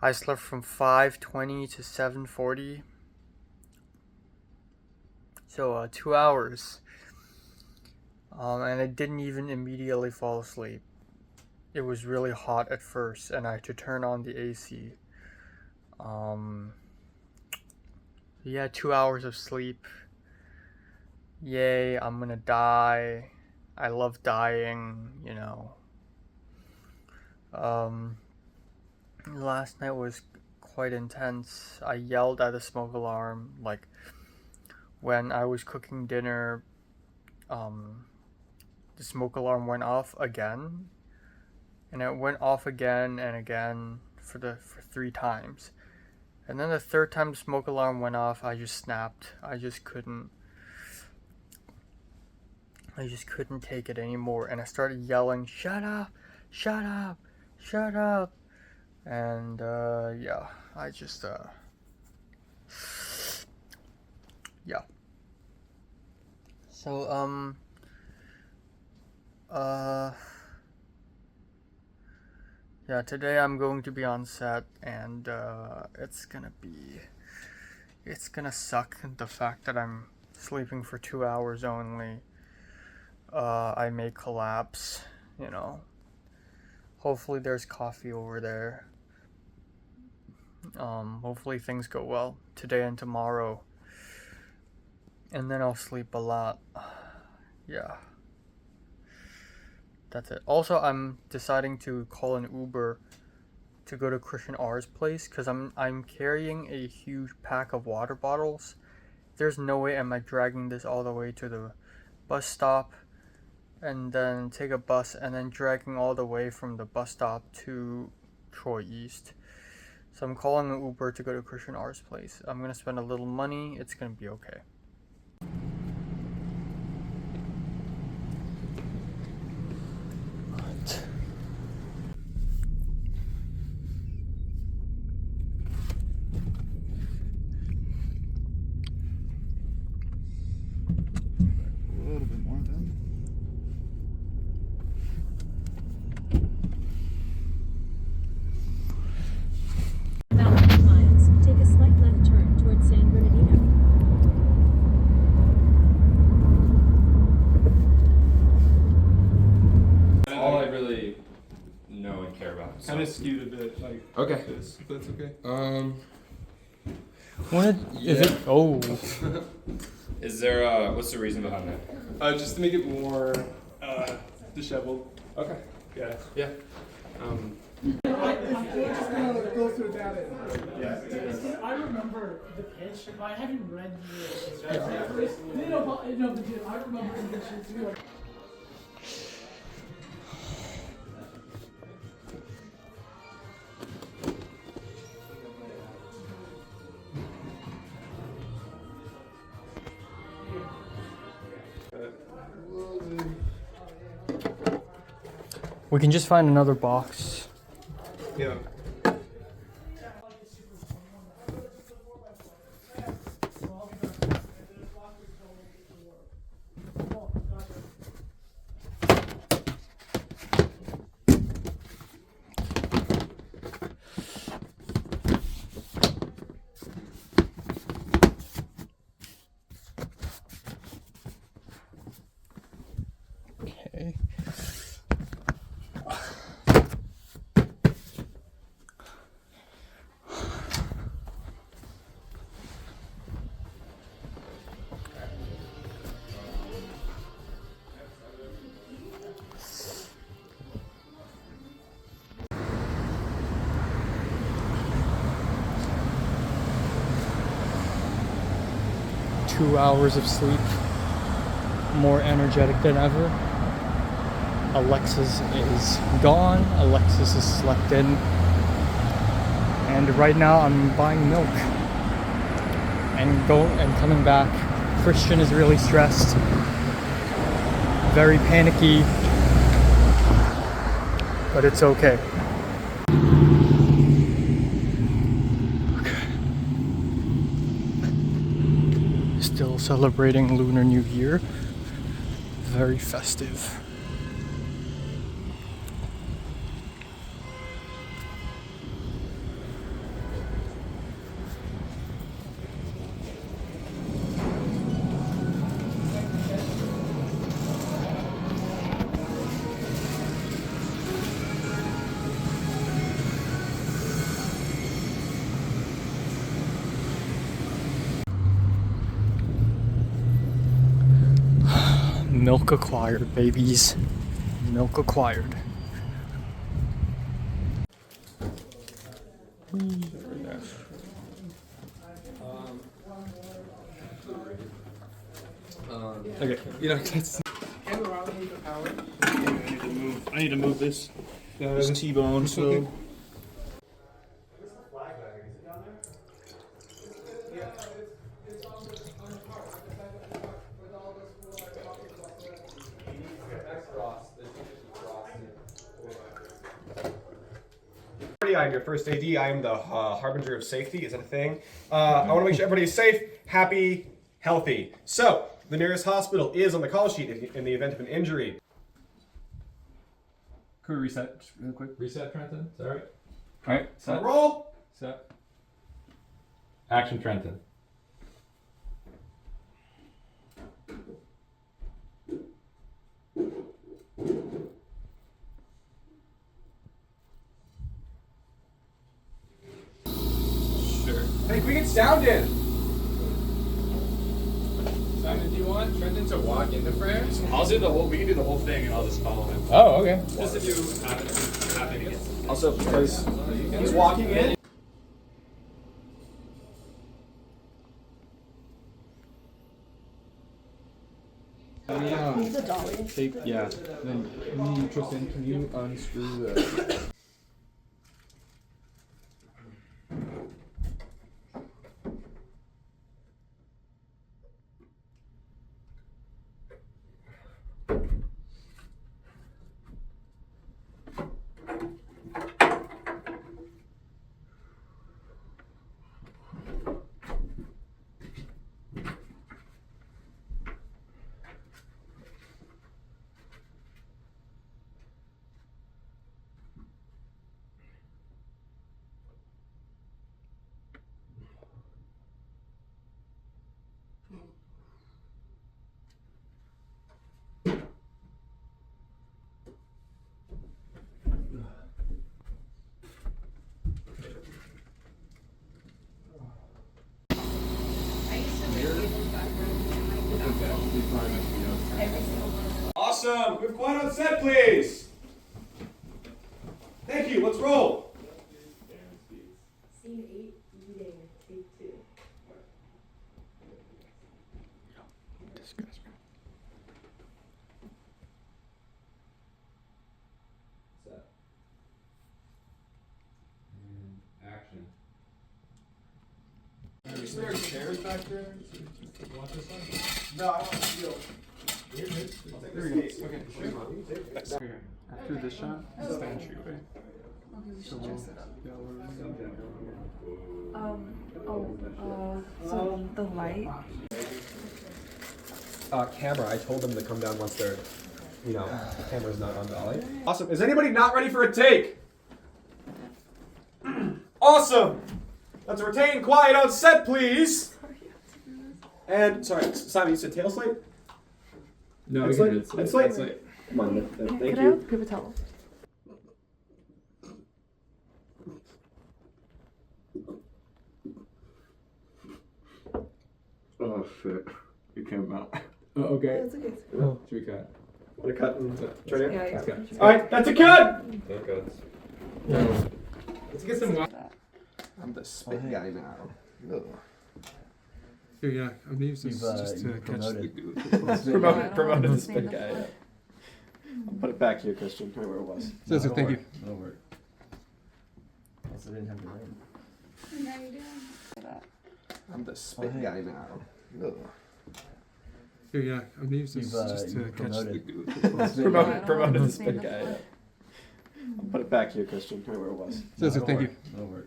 I slept from 5:20 to 7:40. So 2 hours. And I didn't even immediately fall asleep. It was really hot at first and I had to turn on the AC. Yeah, 2 hours of sleep. Yay, I'm gonna die. I love dying, you know. Last night was quite intense. I yelled at the smoke alarm, like, when I was cooking dinner, the smoke alarm went off again. And it went off again and again for 3 times. And then the third time the smoke alarm went off, I just snapped. I just couldn't take it anymore. And I started yelling, shut up, shut up, shut up. And, yeah, I just, yeah. So, yeah, today I'm going to be on set, and it's gonna suck, the fact that I'm sleeping for 2 hours only, I may collapse, you know. Hopefully there's coffee over there. Hopefully things go well today and tomorrow. And then I'll sleep a lot. Yeah. That's it. Also, I'm deciding to call an Uber to go to Christian R's place because I'm carrying a huge pack of water bottles. There's no way am I dragging this all the way to the bus stop and then take a bus and then dragging all the way from the bus stop to Troy East. So I'm calling an Uber to go to Christian R's place. I'm gonna spend a little money. It's gonna be okay. A little bit more then. About 3 miles, take a slight left turn towards San Bernardino. All I really know and care about. Kind of skewed a bit, like Okay. this, if that's okay. What is it? Oh, Is there what's the reason behind that? Just to make it more disheveled. Okay. Yeah. Yeah. I remember the pitch, but I haven't read the. No, but dude, I remember the pitch too. Like, we can just find another box. Yeah. Okay. 2 hours of sleep, more energetic than ever. Alexis is gone. Alexis is slept in. And right now I'm buying milk and coming back. Christian is really stressed, very panicky, but it's okay. Still celebrating Lunar New Year. Very festive. Milk acquired, babies. Milk acquired. Okay. You know, that's. I need to move this. This T-bone. So. Okay. I'm your first AD. I am the harbinger of safety. Is that a thing? I want to make sure everybody is safe, happy, healthy. So, the nearest hospital is on the call sheet in the event of an injury. Could we reset just real quick? Reset, Trenton. Is that right? All right. Set. Roll. Set. Action, Trenton. Sure. Hey, can we get sound in? Simon, do you want Trenton to walk into France? I'll do the whole. We can do the whole thing, and I'll just follow him. Oh, okay. Just if you happen to get. Also, because he's walking in. Take, yeah. Then, Tristan, can you unscrew the... Awesome. Move quiet on set, please. Thank you. Let's roll. Scene 8, eating, take 2. Set. And action. Is there chairs back there? No, I want to feel. There we go. Okay, sure. After this shot, stand true, right? So So the light. Camera, I told them to come down once they're, the camera's not on dolly. Awesome. Is anybody not ready for a take? Awesome. Let's retain quiet on set, please. And, sorry, Simon, you said tail slate? No, Head slate? Head slate? Come on, thank you. Give a towel? Oh shit. You came out. Oh, okay. It's okay. Should we cut? Want to cut and turn it? Yeah, Let's cut. Alright, that's a cut! Thank God. Let's get some water. I'm the spit guy now. Here, yeah. I'm gonna use this just to catch the Promoted the spin guy. I'll put it back here, Christian. Right where it was. So thank you. Over. Also didn't have to rain. I'm the spit guy now. Here, yeah. I'm gonna use this just to catch the Promoted the spin guy. I'll put it back here, Christian. Right where it was. So thank you. Over.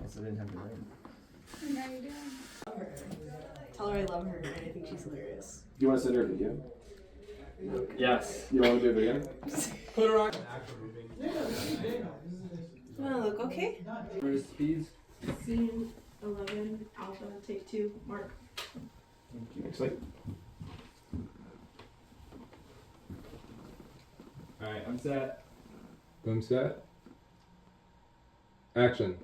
Also didn't have to rain. Tell her I love her and I think she's hilarious. Do you want to send her a video? Yes. You want to do a video? Put her on. Wanna look okay? Where's speeds? Scene 11, Alpha, take 2, Mark. Next slide. Alright, I'm set. Boom set. Action.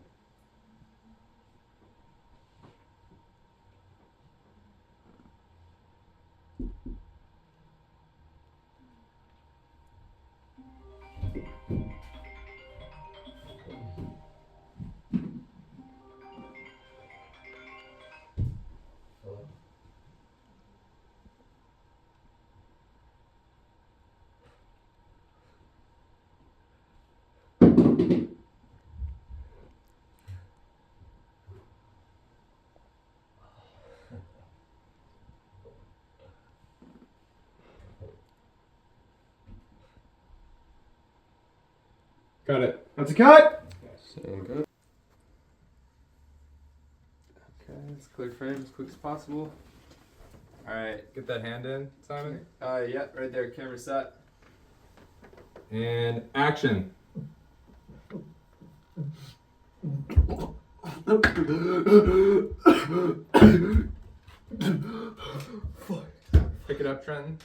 Got it. That's a cut! So good. Okay, let's clear frame as quick as possible. Alright, get that hand in, Simon. Yeah, right there, camera set. And action. Pick it up, Trenton.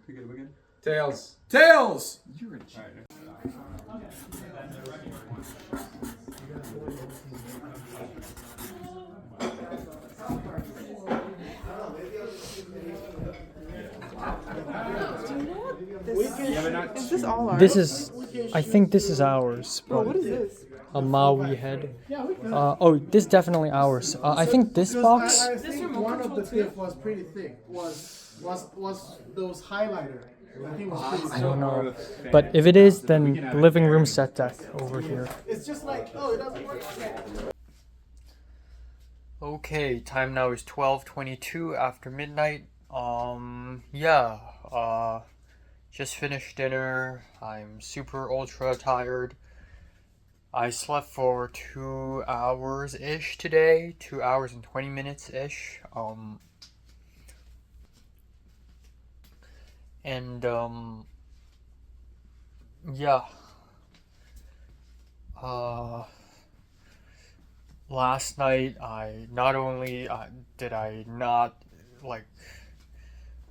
Pick it up again. Tails. Tails! You're a cheat. Is this all ours? This is, I think this is ours. Oh, But what is this? a Maui head. Yeah, we can. Oh, this is definitely ours. I think this box. I think one of the fifth was pretty thick. Was those highlighter? I think it was pretty I don't know. But if it is, then living room set deck over here. It's just like, oh, it doesn't work. Okay, time now is 12:22 after midnight. Yeah. Just finished dinner. I'm super ultra tired. I slept for 2 hours ish today, 2 hours and 20 minutes ish. Yeah. Last night I not only did I not like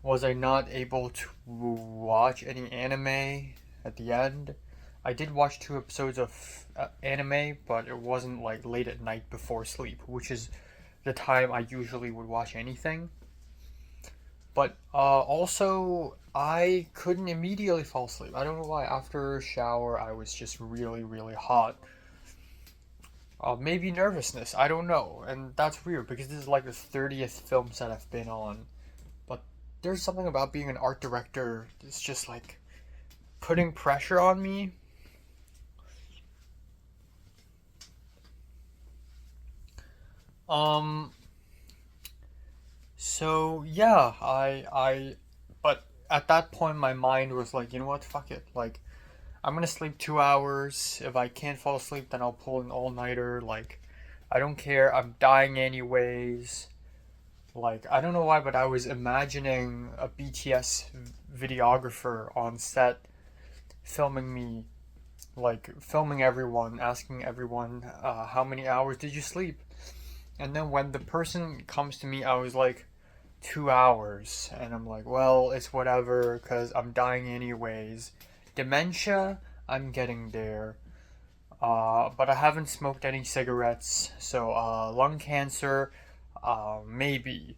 was I not able to watch any anime at the end. I did watch 2 episodes of anime, but it wasn't like late at night before sleep, which is the time I usually would watch anything. But also I couldn't immediately fall asleep. I don't know why. After a shower I was just really, really hot. Maybe nervousness, I don't know. And that's weird because this is like the 30th film set I've been on. But there's something about being an art director that's just like putting pressure on me. So yeah, but at that point my mind was like, you know what, fuck it. Like, I'm gonna sleep 2 hours. If I can't fall asleep, then I'll pull an all-nighter. Like, I don't care. I'm dying anyways. Like, I don't know why, but I was imagining a BTS videographer on set filming me, like, filming everyone, asking everyone, how many hours did you sleep? And then when the person comes to me, I was like, 2 hours. And I'm like, well, it's whatever, because I'm dying anyways. Dementia, I'm getting there. But I haven't smoked any cigarettes, so lung cancer, maybe.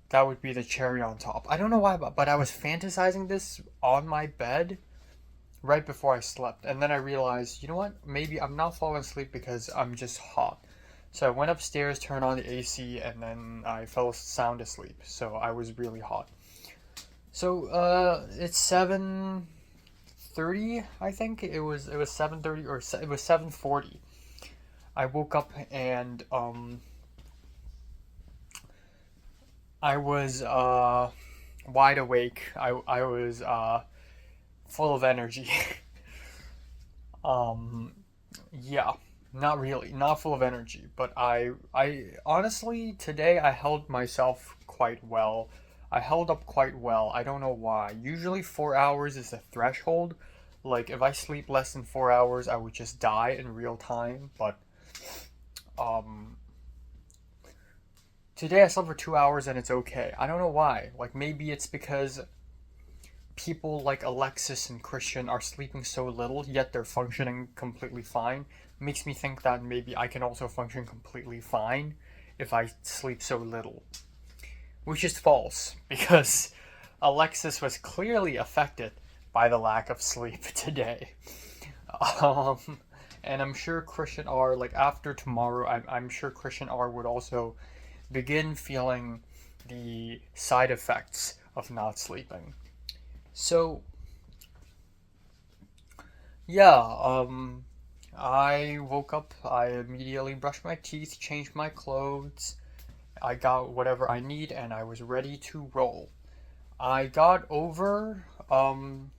That would be the cherry on top. I don't know why, but I was fantasizing this on my bed right before I slept. And then I realized, you know what? Maybe I'm not falling asleep because I'm just hot. So I went upstairs, turned on the AC, and then I fell sound asleep. So I was really hot. So it's 7:30, I think. It was 7:30 or it was 7:40. I woke up and I was wide awake. I was full of energy. Yeah, not really, not full of energy, but I honestly today I held myself quite well. I held up quite well. I don't know why. Usually 4 hours is the threshold. Like, if I sleep less than 4 hours, I would just die in real time. But today I slept for 2 hours and it's okay. I don't know why. Like, maybe it's because people like Alexis and Christian are sleeping so little, yet they're functioning completely fine. Makes me think that maybe I can also function completely fine if I sleep so little. Which is false, because Alexis was clearly affected by the lack of sleep today. And I'm sure Christian R, like after tomorrow, I'm sure Christian R would also begin feeling the side effects of not sleeping. So, yeah, I woke up, I immediately brushed my teeth, changed my clothes, I got whatever I need, and I was ready to roll. I got over, and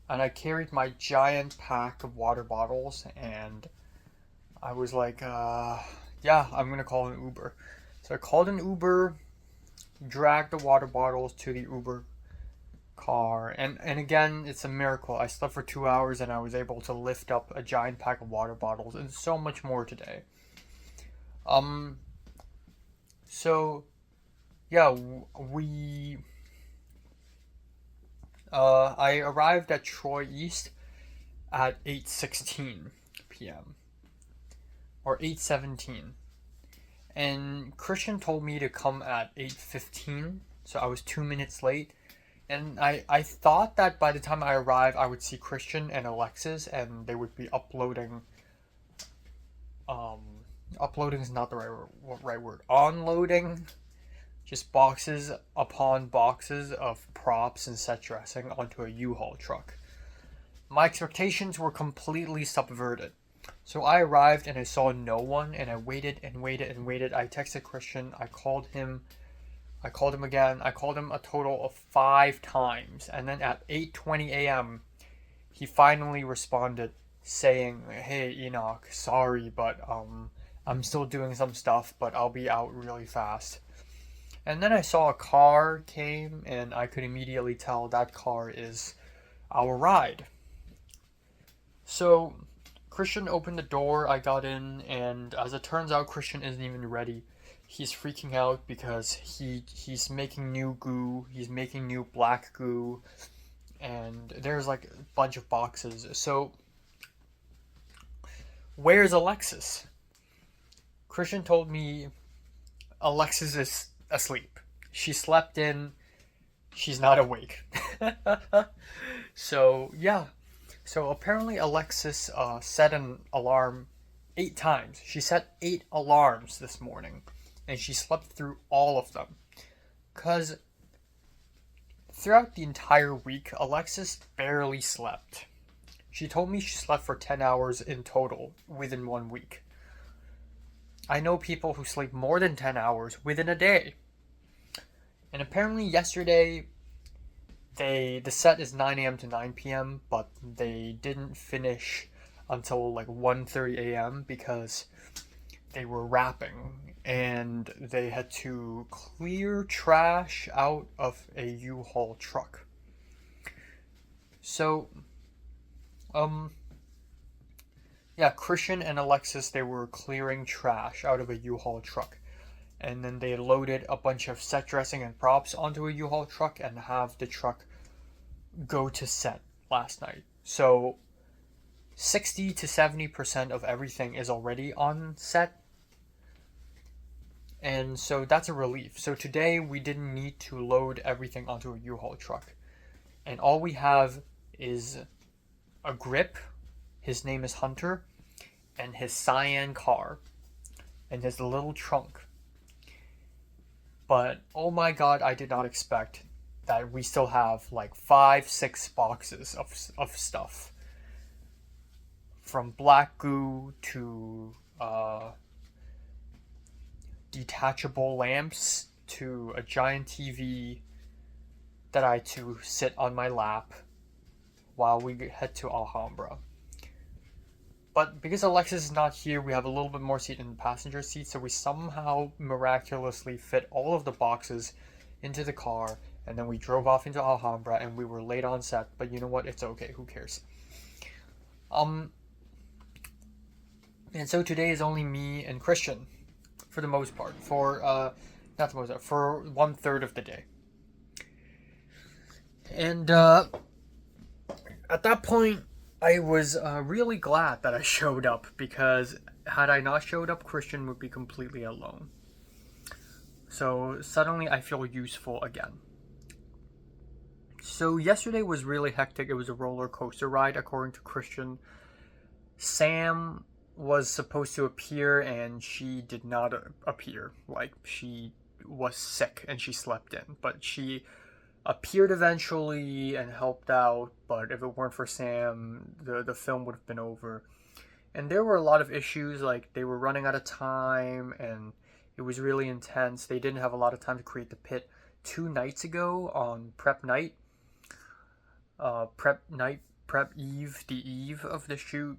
I carried my giant pack of water bottles, and I was like, yeah, I'm gonna call an Uber. So I called an Uber, dragged the water bottles to the Uber car, and again, it's a miracle. I slept for 2 hours and I was able to lift up a giant pack of water bottles and so much more today. So yeah, I arrived at Troy East at 8:16 p.m. or 8:17. And Christian told me to come at 8:15, so I was 2 minutes late. And I thought that by the time I arrived, I would see Christian and Alexis, and they would be uploading. Uploading is not the right word. Unloading, just boxes upon boxes of props and set dressing onto a U-Haul truck. My expectations were completely subverted. So I arrived and I saw no one, and I waited and waited and waited. I texted Christian. I called him again. I called him a total of 5 times. And then at 8:20 a.m., he finally responded saying, "Hey, Enoch, sorry, but I'm still doing some stuff, but I'll be out really fast." And then I saw a car came, and I could immediately tell that car is our ride. So Christian opened the door, I got in, and as it turns out, Christian isn't even ready. He's freaking out because he's making new goo, he's making new black goo, and there's like a bunch of boxes. So where's Alexis? Christian told me Alexis is asleep. She slept in, she's not awake. So yeah. So apparently Alexis set an alarm 8 times. She set 8 alarms this morning, and she slept through all of them. Because throughout the entire week, Alexis barely slept. She told me she slept for 10 hours in total within 1 week. I know people who sleep more than 10 hours within a day. And apparently yesterday, the set is 9 a.m. to 9 p.m., but they didn't finish until like 1:30 a.m. because they were wrapping and they had to clear trash out of a U-Haul truck. So, yeah, Christian and Alexis, they were clearing trash out of a U-Haul truck. And then they loaded a bunch of set dressing and props onto a U-Haul truck and have the truck go to set last night. So 60 to 70% of everything is already on set. And so that's a relief. So today we didn't need to load everything onto a U-Haul truck. And all we have is a grip, his name is Hunter, and his cyan car, and his little trunk. But oh my god, I did not expect that we still have like 5-6 boxes of stuff. From black goo to detachable lamps to a giant TV that I had to sit on my lap while we head to Alhambra. But because Alexis is not here, we have a little bit more seat in the passenger seat, so we somehow miraculously fit all of the boxes into the car, and then we drove off into Alhambra, and we were late on set, but you know what? It's okay. Who cares? And so today is only me and Christian, for the most part. For, not the most part, for 1/3 of the day. And, at that point, I was really glad that I showed up, because had I not showed up, Christian would be completely alone. So suddenly I feel useful again. So yesterday was really hectic. It was a roller coaster ride, according to Christian. Sam was supposed to appear and she did not appear. Like, she was sick and she slept in, but she appeared eventually and helped out. But if it weren't for Sam, the film would have been over. And there were a lot of issues, like they were running out of time and it was really intense. They didn't have a lot of time to create the pit. 2 nights ago on prep night, prep eve, the eve of the shoot,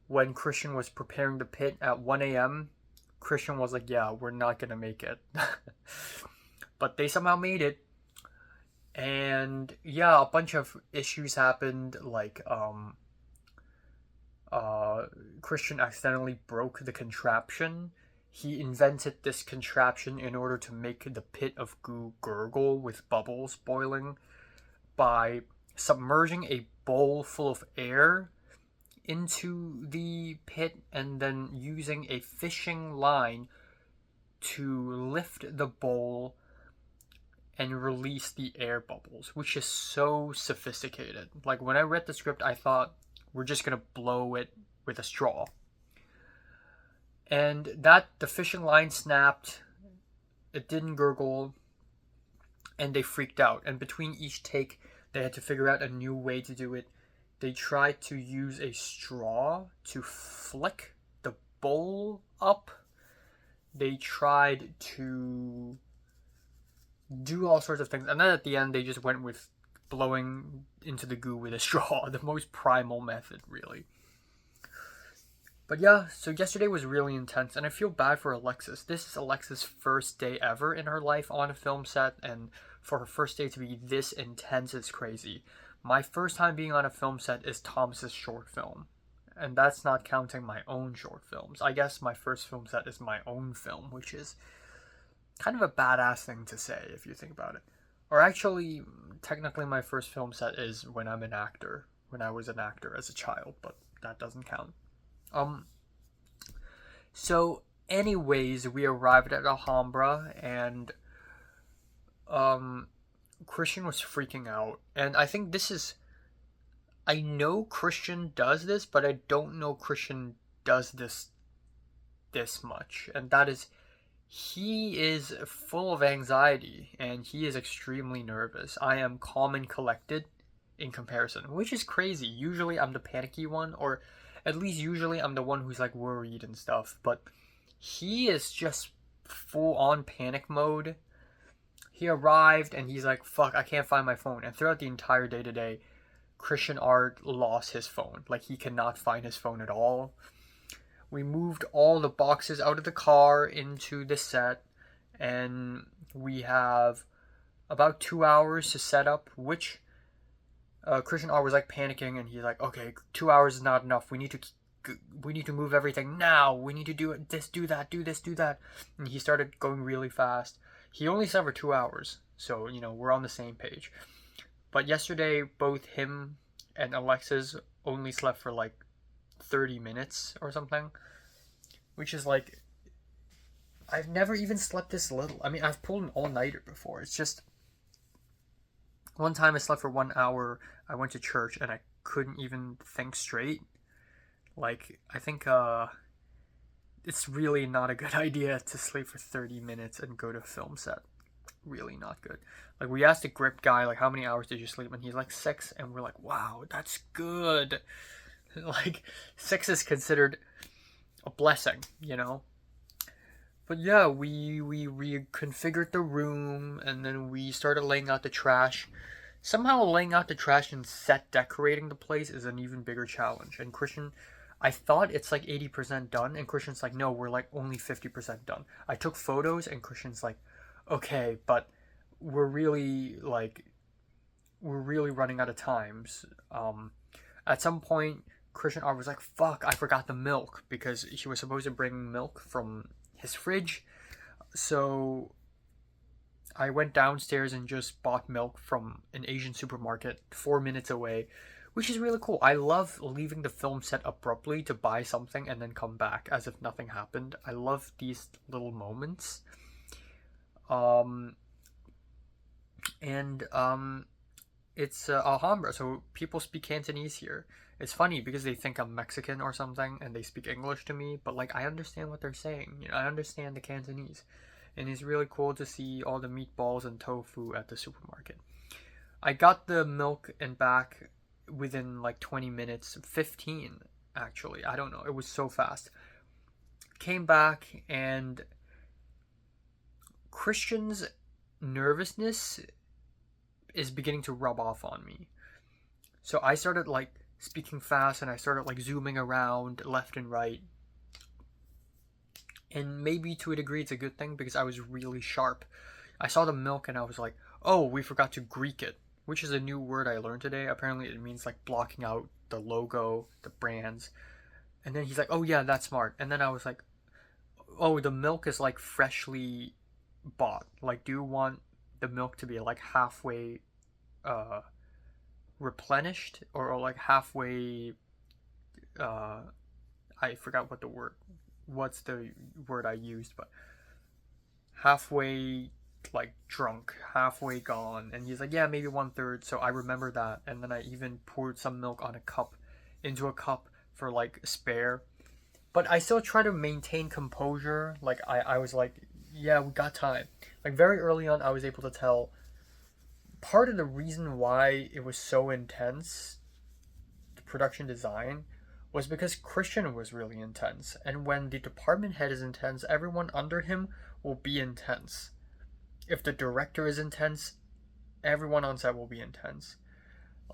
when Christian was preparing the pit at 1 a.m., Christian was like, yeah, we're not gonna make it. But they somehow made it. And yeah, a bunch of issues happened, like Christian accidentally broke the contraption. He invented this contraption in order to make the pit of goo gurgle with bubbles boiling. by submerging a bowl full of air into the pit and then using a fishing line to lift the bowl and release the air bubbles, which is so sophisticated. Like, when I read the script, I thought we're just gonna blow it with a straw. And the fishing line snapped, it didn't gurgle, and they freaked out. And between each take, they had to figure out a new way to do it. They tried to use a straw to flick the bowl up. They tried to do all sorts of things. And then at the end, they just went with blowing into the goo with a straw. The most primal method, really. But yeah, so yesterday was really intense. And I feel bad for Alexis. This is Alexis' first day ever in her life on a film set. And for her first day to be this intense is crazy. My first time being on a film set is Thomas's short film. And that's not counting my own short films. I guess my first film set is my own film, which is kind of a badass thing to say if you think about it. Or actually, technically my first film set is when I'm an actor. When I was an actor as a child, but that doesn't count. So anyways, we arrived at Alhambra and Christian was freaking out, and I think I know Christian does this, but I don't know Christian does this much, and that is, he is full of anxiety, and he is extremely nervous. I am calm and collected in comparison, which is crazy. Usually I'm the panicky one, or at least usually I'm the one who's like worried and stuff, but he is just full on panic mode. He arrived and he's like, fuck, I can't find my phone. And throughout the entire day today, Christian Art lost his phone. Like, he cannot find his phone at all. We moved all the boxes out of the car into the set. And we have about 2 hours to set up, which Christian Art was like panicking. And he's like, okay, 2 hours is not enough. We need to move everything now. We need to do this, do that, do this, do that. And he started going really fast. He only slept for 2 hours, so, we're on the same page. But yesterday, both him and Alexis only slept for like 30 minutes or something, which is like, I've never even slept this little. I mean, I've pulled an all-nighter before. It's just, one time I slept for 1 hour, I went to church, and I couldn't even think straight. Like, I think, it's really not a good idea to sleep for 30 minutes and go to a film set. Really not good. Like, we asked the grip guy, like, how many hours did you sleep? And he's like, 6. And we're like, wow, that's good. Like, 6 is considered a blessing, But yeah, we reconfigured the room, and then we started laying out the trash. Somehow laying out the trash and set decorating the place is an even bigger challenge. And Christian, I thought it's like 80% done, and Christian's like, no, we're like only 50% done. I took photos, and Christian's like, okay, but we're really running out of times. At some point, Christian Art was like, fuck, I forgot the milk, because he was supposed to bring milk from his fridge. So I went downstairs and just bought milk from an Asian supermarket 4 minutes away, which is really cool. I love leaving the film set abruptly to buy something and then come back as if nothing happened. I love these little moments. It's Alhambra, so people speak Cantonese here. It's funny because they think I'm Mexican or something and they speak English to me, but like, I understand what they're saying. I understand the Cantonese. And it's really cool to see all the meatballs and tofu at the supermarket. I got the milk and back within like 20 minutes, 15 actually. I don't know. It was so fast. Came back, and Christian's nervousness is beginning to rub off on me. So I started like speaking fast, and I started like zooming around left and right. And maybe to a degree it's a good thing because I was really sharp. I saw the milk and I was like, oh, we forgot to Greek it, which is a new word I learned today. Apparently it means like blocking out the logo, the brands. And then he's like, oh yeah, that's smart. And then I was like, oh, the milk is like freshly bought. Like, do you want the milk to be like halfway replenished or like halfway I forgot what's the word I used, but halfway like drunk, halfway gone. And he's like, yeah, maybe 1/3. So I remember that. And then I even poured some milk into a cup for like spare. But I still try to maintain composure. Like I was like, yeah, we got time. Like very early on, I was able to tell part of the reason why it was so intense, the production design, was because Christian was really intense. And when the department head is intense, everyone under him will be intense. If the director is intense, everyone on set will be intense.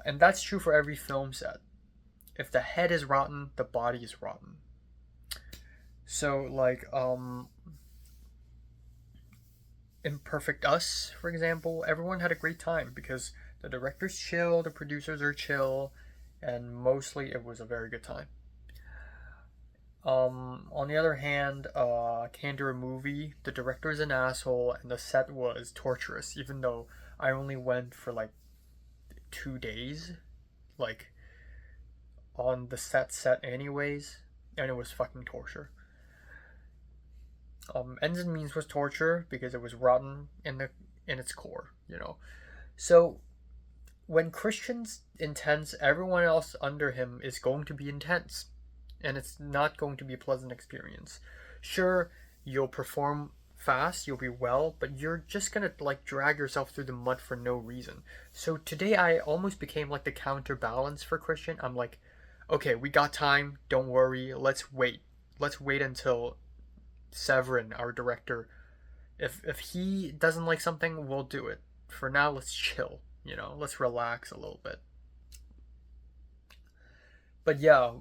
And that's true for every film set. If the head is rotten, the body is rotten. So like Imperfect Us, for example, everyone had a great time because the director's chill, the producers are chill, and mostly it was a very good time. On the other hand, Can't Do a Movie, the director is an asshole and the set was torturous, even though I only went for like 2 days, like on the set anyways, and it was fucking torture. Ends and Means was torture because it was rotten in its core, you know. So when Christian's intense, everyone else under him is going to be intense, and it's not going to be a pleasant experience. Sure, you'll perform fast, you'll be well, but you're just gonna like drag yourself through the mud for no reason. So today I almost became like the counterbalance for Christian. I'm like, okay, we got time, don't worry, let's wait until Severin, our director, if he doesn't like something, we'll do it. For now, let's chill, you know, let's relax a little bit. But yeah,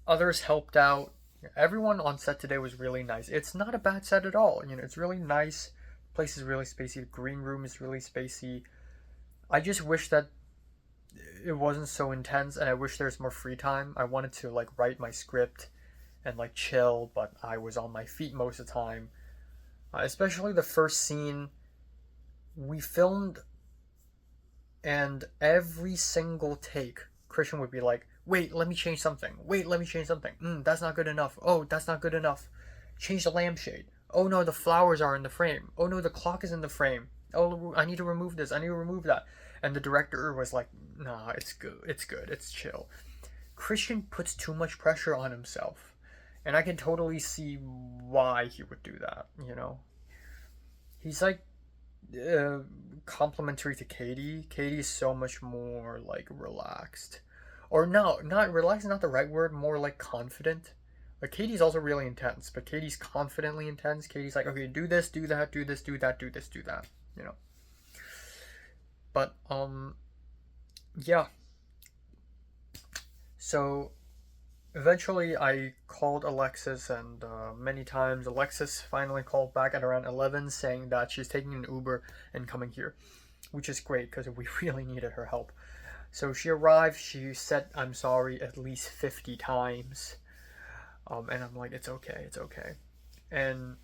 others helped out. Everyone on set today was really nice. It's not a bad set at all, you know, it's really nice. The place is really spacey, the green room is really spacey. I just wish that it wasn't so intense, and I wish there's more free time. I wanted to like write my script and like chill, but I was on my feet most of the time. Especially the first scene we filmed, and every single take Christian would be like, wait, let me change something. Wait, let me change something. That's not good enough. Oh, that's not good enough. Change the lampshade. Oh no, the flowers are in the frame. Oh no, the clock is in the frame. Oh, I need to remove this. I need to remove that. And the director was like, nah, it's good. It's chill. Christian puts too much pressure on himself. And I can totally see why he would do that, you know? He's like complimentary to Katie. Katie's so much more like relaxed. Or no, not relaxed is not the right word, more like confident. Like Katie's also really intense, but Katie's confidently intense. Katie's like, okay, do this, do that, do this, do that, do this, do that, you know? But, yeah. So eventually I called Alexis, and many times Alexis finally called back at around 11 saying that she's taking an Uber and coming here, which is great because we really needed her help. So she arrived, she said I'm sorry at least 50 times, and I'm like, it's okay. And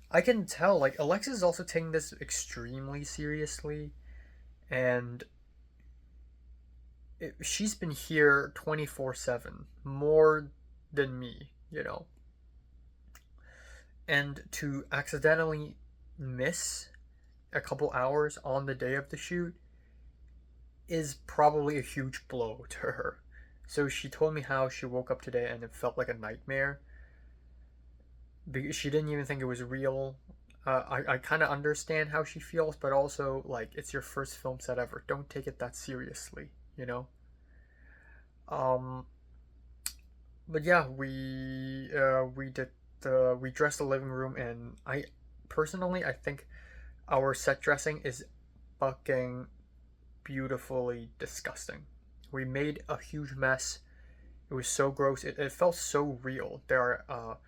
I can tell like Alexis is also taking this extremely seriously, and she's been here 24/7, more than me, you know. And to accidentally miss a couple hours on the day of the shoot is probably a huge blow to her. So she told me how she woke up today and it felt like a nightmare. She didn't even think it was real. I kind of understand how she feels, but also, like, it's your first film set ever. Don't take it that seriously, you know? But yeah, we dressed the living room, and I think our set dressing is fucking beautifully disgusting. We made a huge mess. It was so gross. It felt so real. There are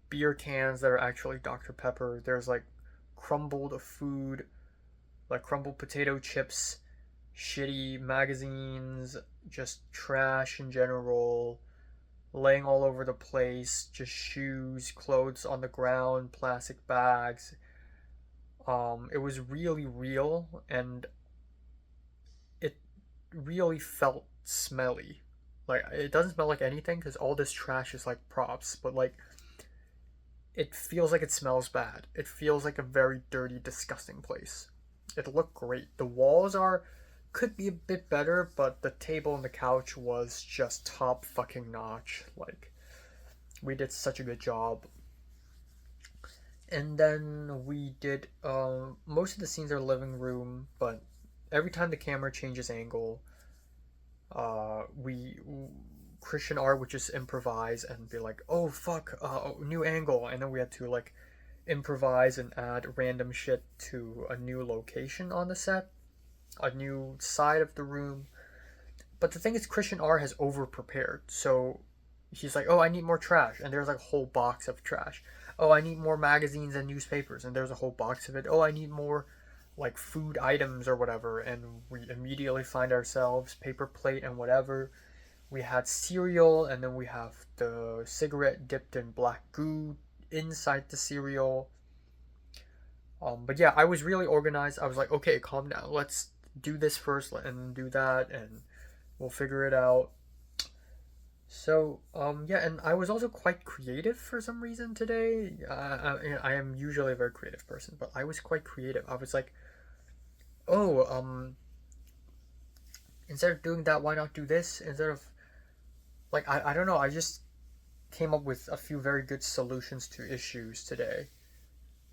beer cans that are actually Dr. Pepper. There's like crumbled food, like crumbled potato chips, shitty magazines, just trash in general, laying all over the place, just shoes, clothes on the ground, plastic bags. It was really real, and it really felt smelly. Like, it doesn't smell like anything because all this trash is like props, but like, it feels like it smells bad. It feels like a very dirty, disgusting place. It looked great. The walls could be a bit better, but the table and the couch was just top fucking notch. Like, we did such a good job. And then we did most of the scenes are living room, but every time the camera changes angle, Christian R would just improvise and be like, oh fuck, new angle, and then we had to like improvise and add random shit to a new location on the set, a new side of the room. But the thing is, Christian R has over prepared, so he's like, oh, I need more trash, and there's like a whole box of trash. Oh, I need more magazines and newspapers, and there's a whole box of it. Oh, I need more like food items or whatever, and we immediately find ourselves paper plate and whatever. We had cereal, and then we have the cigarette dipped in black goo inside the cereal. But yeah, I was really organized. I was like, okay, calm down. Let's do this first and do that, and we'll figure it out. So, yeah, and I was also quite creative for some reason today. I am usually a very creative person, but I was quite creative. I was like, oh, instead of doing that, why not do this? Instead of, like, I don't know, I just came up with a few very good solutions to issues today,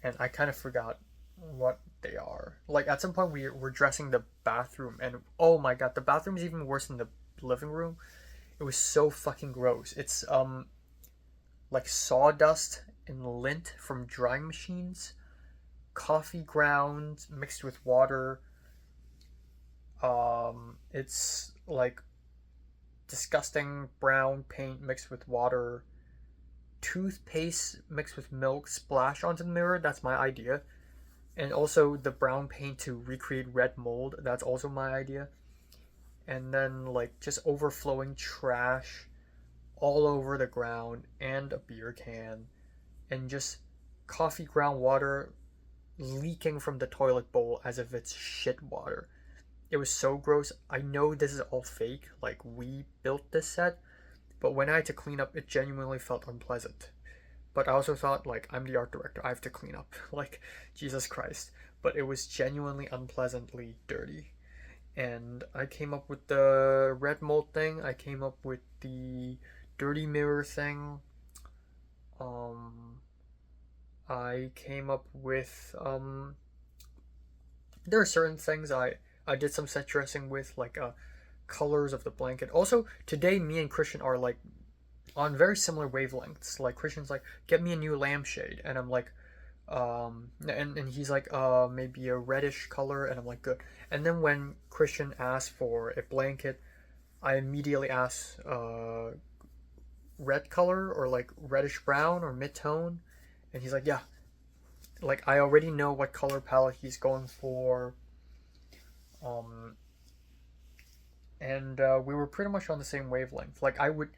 and I kind of forgot what they are. Like, at some point, we're dressing the bathroom, and oh my god, the bathroom is even worse than the living room. It was so fucking gross. It's, like sawdust and lint from drying machines, coffee grounds mixed with water. It's like disgusting brown paint mixed with water, toothpaste mixed with milk splash onto the mirror. That's my idea. And also the brown paint to recreate red mold. That's also my idea. And then like just overflowing trash all over the ground, and a beer can, and just coffee ground water leaking from the toilet bowl as if it's shit water. It was so gross. I know this is all fake, like we built this set, but when I had to clean up, it genuinely felt unpleasant. But I also thought, like, I'm the art director, I have to clean up. Like, Jesus Christ. But it was genuinely unpleasantly dirty. And I came up with the red mold thing. I came up with the dirty mirror thing. I came up with there are certain things I did some set dressing with, like colors of the blanket. Also, today me and Christian are like on very similar wavelengths. Like, Christian's like, get me a new lampshade, and I'm like, and he's like, maybe a reddish color, and I'm like, good. And then when Christian asked for a blanket, I immediately asked red color, or like reddish brown or mid-tone, and he's like, yeah. Like, I already know what color palette he's going for. And we were pretty much on the same wavelength. Like, I would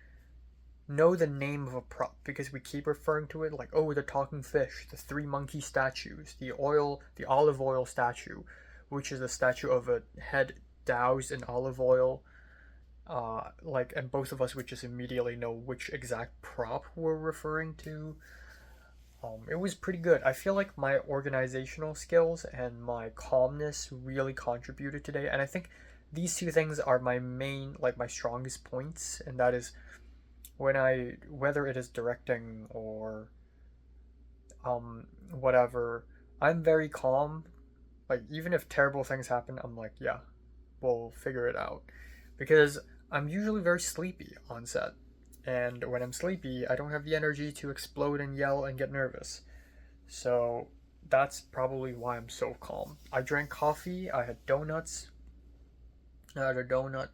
know the name of a prop because we keep referring to it, like, oh, the talking fish, the three monkey statues, the olive oil statue, which is a statue of a head doused in olive oil. Like, and both of us would just immediately know which exact prop we're referring to. It was pretty good. I feel like my organizational skills and my calmness really contributed today, and I think these two things are my main, like, my strongest points, and that is whether it is directing or whatever, I'm very calm. Like, even if terrible things happen, I'm like, yeah, we'll figure it out, because I'm usually very sleepy on set, and when I'm sleepy, I don't have the energy to explode and yell and get nervous. So that's probably why I'm so calm. I drank coffee, I had donuts, I had a donut,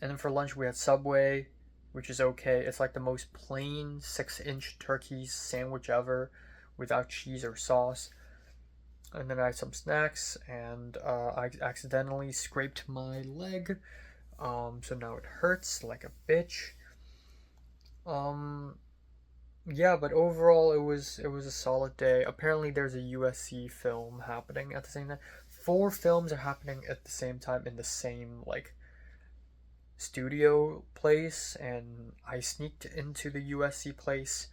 and then for lunch we had Subway, which is okay. It's like the most plain 6-inch turkey sandwich ever without cheese or sauce. And then I had some snacks, and I accidentally scraped my leg, so now it hurts like a bitch. Yeah, but overall it was a solid day. Apparently there's a USC film happening at the same time. 4 films are happening at the same time in the same, like, studio place, and I sneaked into the USC place,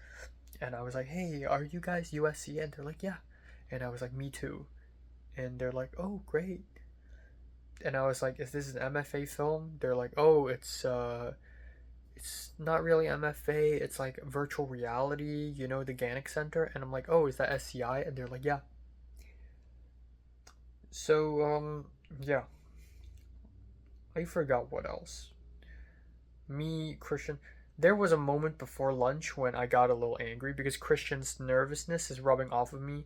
and I was like, hey, are you guys USC? And they're like, yeah. And I was like, me too. And they're like, oh, great. And I was like, is this an MFA film? They're like, oh, it's not really MFA, it's like virtual reality, you know, the Gannett Center. And I'm like, oh, is that SCI? And they're like, yeah. So, yeah. I forgot what else. Me, Christian. There was a moment before lunch when I got a little angry because Christian's nervousness is rubbing off of me,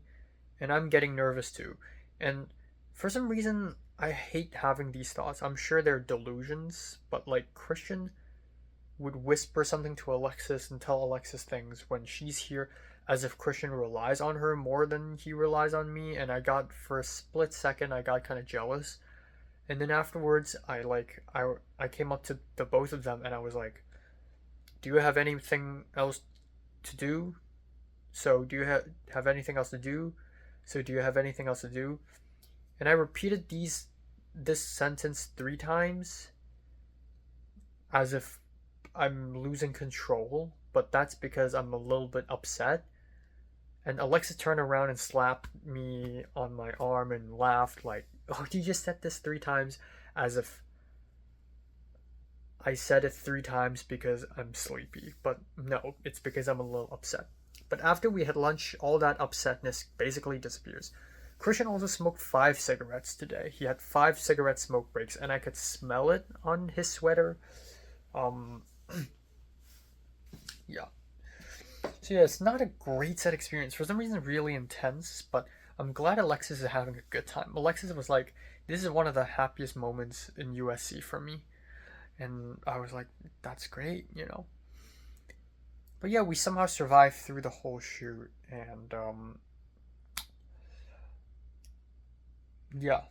and I'm getting nervous too. And for some reason, I hate having these thoughts. I'm sure they're delusions, but like Christian would whisper something to Alexis and tell Alexis things when she's here, as if Christian relies on her more than he relies on me. And for a split second, I got kind of jealous. And then afterwards, I came up to the both of them and I was like, do you have anything else to do? So do you have anything else to do? So do you have anything else to do? And I repeated this sentence 3 times as if I'm losing control, but that's because I'm a little bit upset. And Alexa turned around and slapped me on my arm and laughed like, oh, you just said this 3 times, as if I said it 3 times because I'm sleepy. But no, it's because I'm a little upset. But after we had lunch, all that upsetness basically disappears. Christian also smoked 5 cigarettes today. He had 5 cigarette smoke breaks, and I could smell it on his sweater. Yeah. So yeah, it's not a great set experience. For some reason, really intense, but I'm glad Alexis is having a good time. Alexis was like, this is one of the happiest moments in USC for me. And I was like, that's great, you know. But yeah, we somehow survived through the whole shoot, and yeah.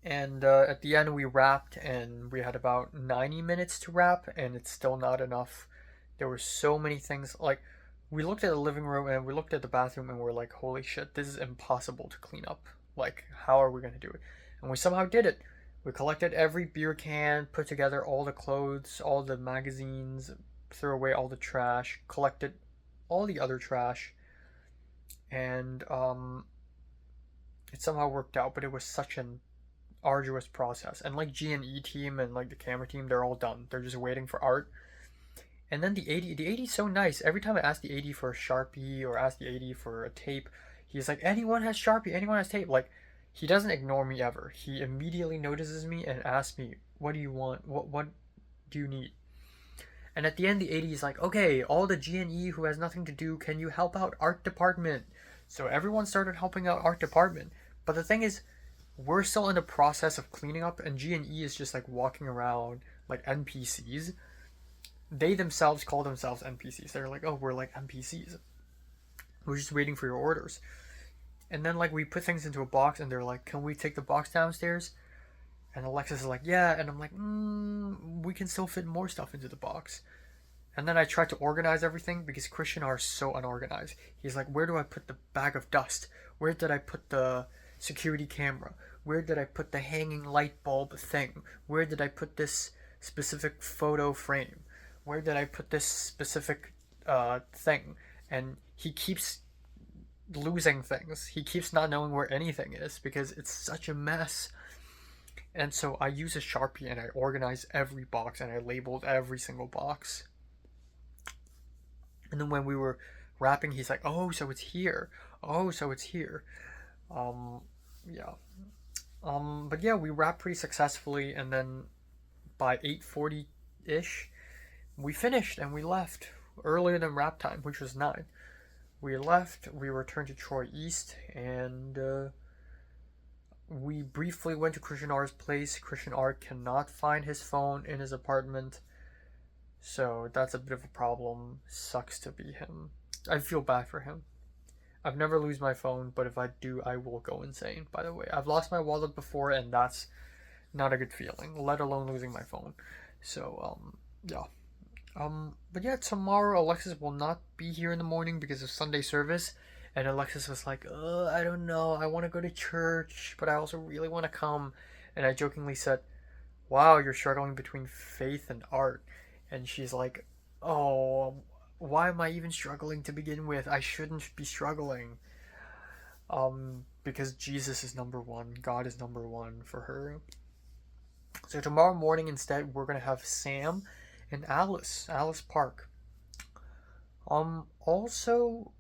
And at the end we wrapped, and we had about 90 minutes to wrap, and it's still not enough. There were so many things. Like, we looked at the living room and we looked at the bathroom and we're like, holy shit, this is impossible to clean up. Like, how are we going to do it? And we somehow did it. We collected every beer can, put together all the clothes, all the magazines, threw away all the trash, collected all the other trash, and it somehow worked out. But it was such an arduous process. And like G&E team and like the camera team, they're all done. They're just waiting for art. And then the AD is so nice. Every time I ask the AD for a Sharpie or ask the AD for a tape, he's like, anyone has Sharpie, anyone has tape. Like, he doesn't ignore me ever. He immediately notices me and asks me, what do you want? What do you need? And at the end, the AD is like, okay, all the G&E who has nothing to do, can you help out art department? So everyone started helping out art department. But the thing is, we're still in the process of cleaning up, and G&E is just like walking around like NPCs. They themselves call themselves NPCs. They're like, oh, we're like NPCs. We're just waiting for your orders. And then like we put things into a box, and they're like, can we take the box downstairs? And Alexis is like, yeah. And I'm like, we can still fit more stuff into the box. And then I tried to organize everything because Christian are so unorganized. He's like, where do I put the bag of dust? Where did I put the security camera? Where did I put the hanging light bulb thing? Where did I put this specific photo frame? Where did I put this specific thing? And he keeps losing things. He keeps not knowing where anything is because it's such a mess. And so I use a Sharpie and I organized every box and I labeled every single box. And then when we were wrapping, he's like, oh, so it's here. Oh, so it's here. Yeah. But yeah, we wrapped pretty successfully, and then by 8:40-ish, we finished and we left earlier than wrap time, which was 9. We left, we returned to Troy East, and we briefly went to Christian R's place. Christian R cannot find his phone in his apartment, so that's a bit of a problem. Sucks to be him. I feel bad for him. I've never lose my phone, but if I do, I will go insane, by the way. I've lost my wallet before, and that's not a good feeling, let alone losing my phone. So, yeah. But yeah, tomorrow Alexis will not be here in the morning because of Sunday service. And Alexis was like, I don't know, I want to go to church, but I also really want to come. And I jokingly said, wow, you're struggling between faith and art. And she's like, oh, why am I even struggling to begin with? I shouldn't be struggling. Because Jesus is number one. God is number one for her. So tomorrow morning instead, we're going to have Sam and Alice Park. Also,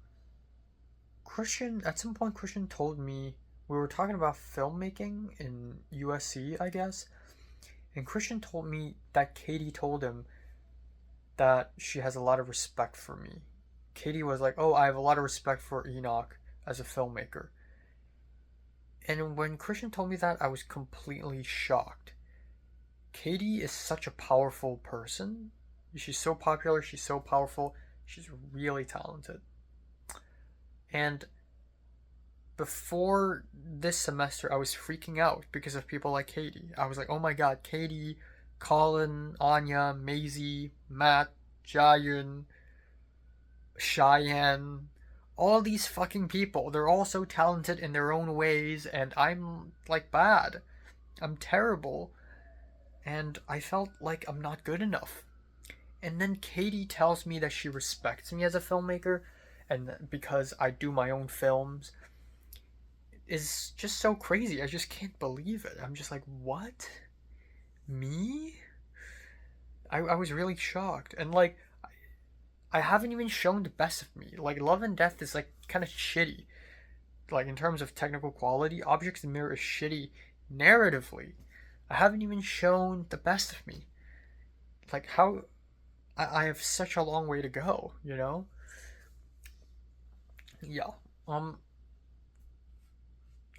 Christian, at some point Christian told me, we were talking about filmmaking in USC, I guess, and Christian told me that Katie told him that she has a lot of respect for me. Katie was like, oh, I have a lot of respect for Enoch as a filmmaker. And when Christian told me that, I was completely shocked. Katie is such a powerful person. She's so popular, she's so powerful, she's really talented. And before this semester, I was freaking out because of people like Katie. I was like, oh my god, Katie, Colin, Anya, Maisie, Matt, Jayan, Cheyenne, all these fucking people. They're all so talented in their own ways, and I'm like bad. I'm terrible. And I felt like I'm not good enough. And then Katie tells me that she respects me as a filmmaker, and because I do my own films, is just so crazy. I just can't believe it. I'm just like, what? Me? I was really shocked. And like, I haven't even shown the best of me. Like, Love and Death is like kind of shitty. Like, in terms of technical quality, Objects in the Mirror is shitty narratively. I haven't even shown the best of me. Like, how... I have such a long way to go, you know? Yeah.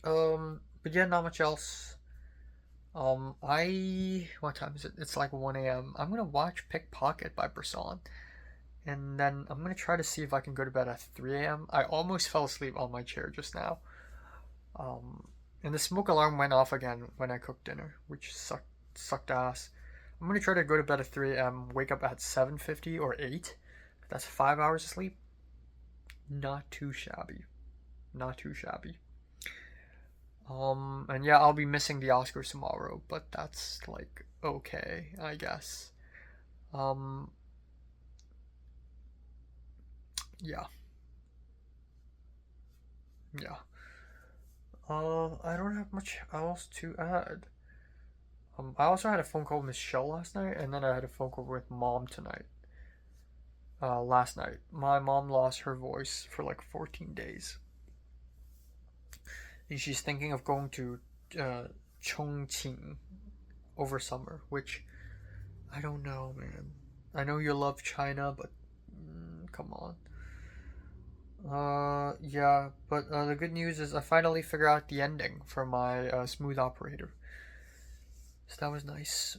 But yeah, not much else. What time is it? It's like 1 a.m. I'm gonna watch Pickpocket by Bresson. And then I'm gonna try to see if I can go to bed at 3 a.m. I almost fell asleep on my chair just now. And the smoke alarm went off again when I cooked dinner, which sucked ass. I'm gonna try to go to bed at 3 a.m., wake up at 7:50 or 8. That's 5 hours of sleep. Not too shabby. Not too shabby. And yeah, I'll be missing the Oscars tomorrow, but that's like okay, I guess. Yeah. Yeah. I don't have much else to add. I also had a phone call with Michelle last night, and then I had a phone call with Mom tonight. Last night. My mom lost her voice for like 14 days. And she's thinking of going to Chongqing over summer, which I don't know, man. I know you love China, but come on. Yeah, but the good news is I finally figured out the ending for my Smooth Operator. So that was nice.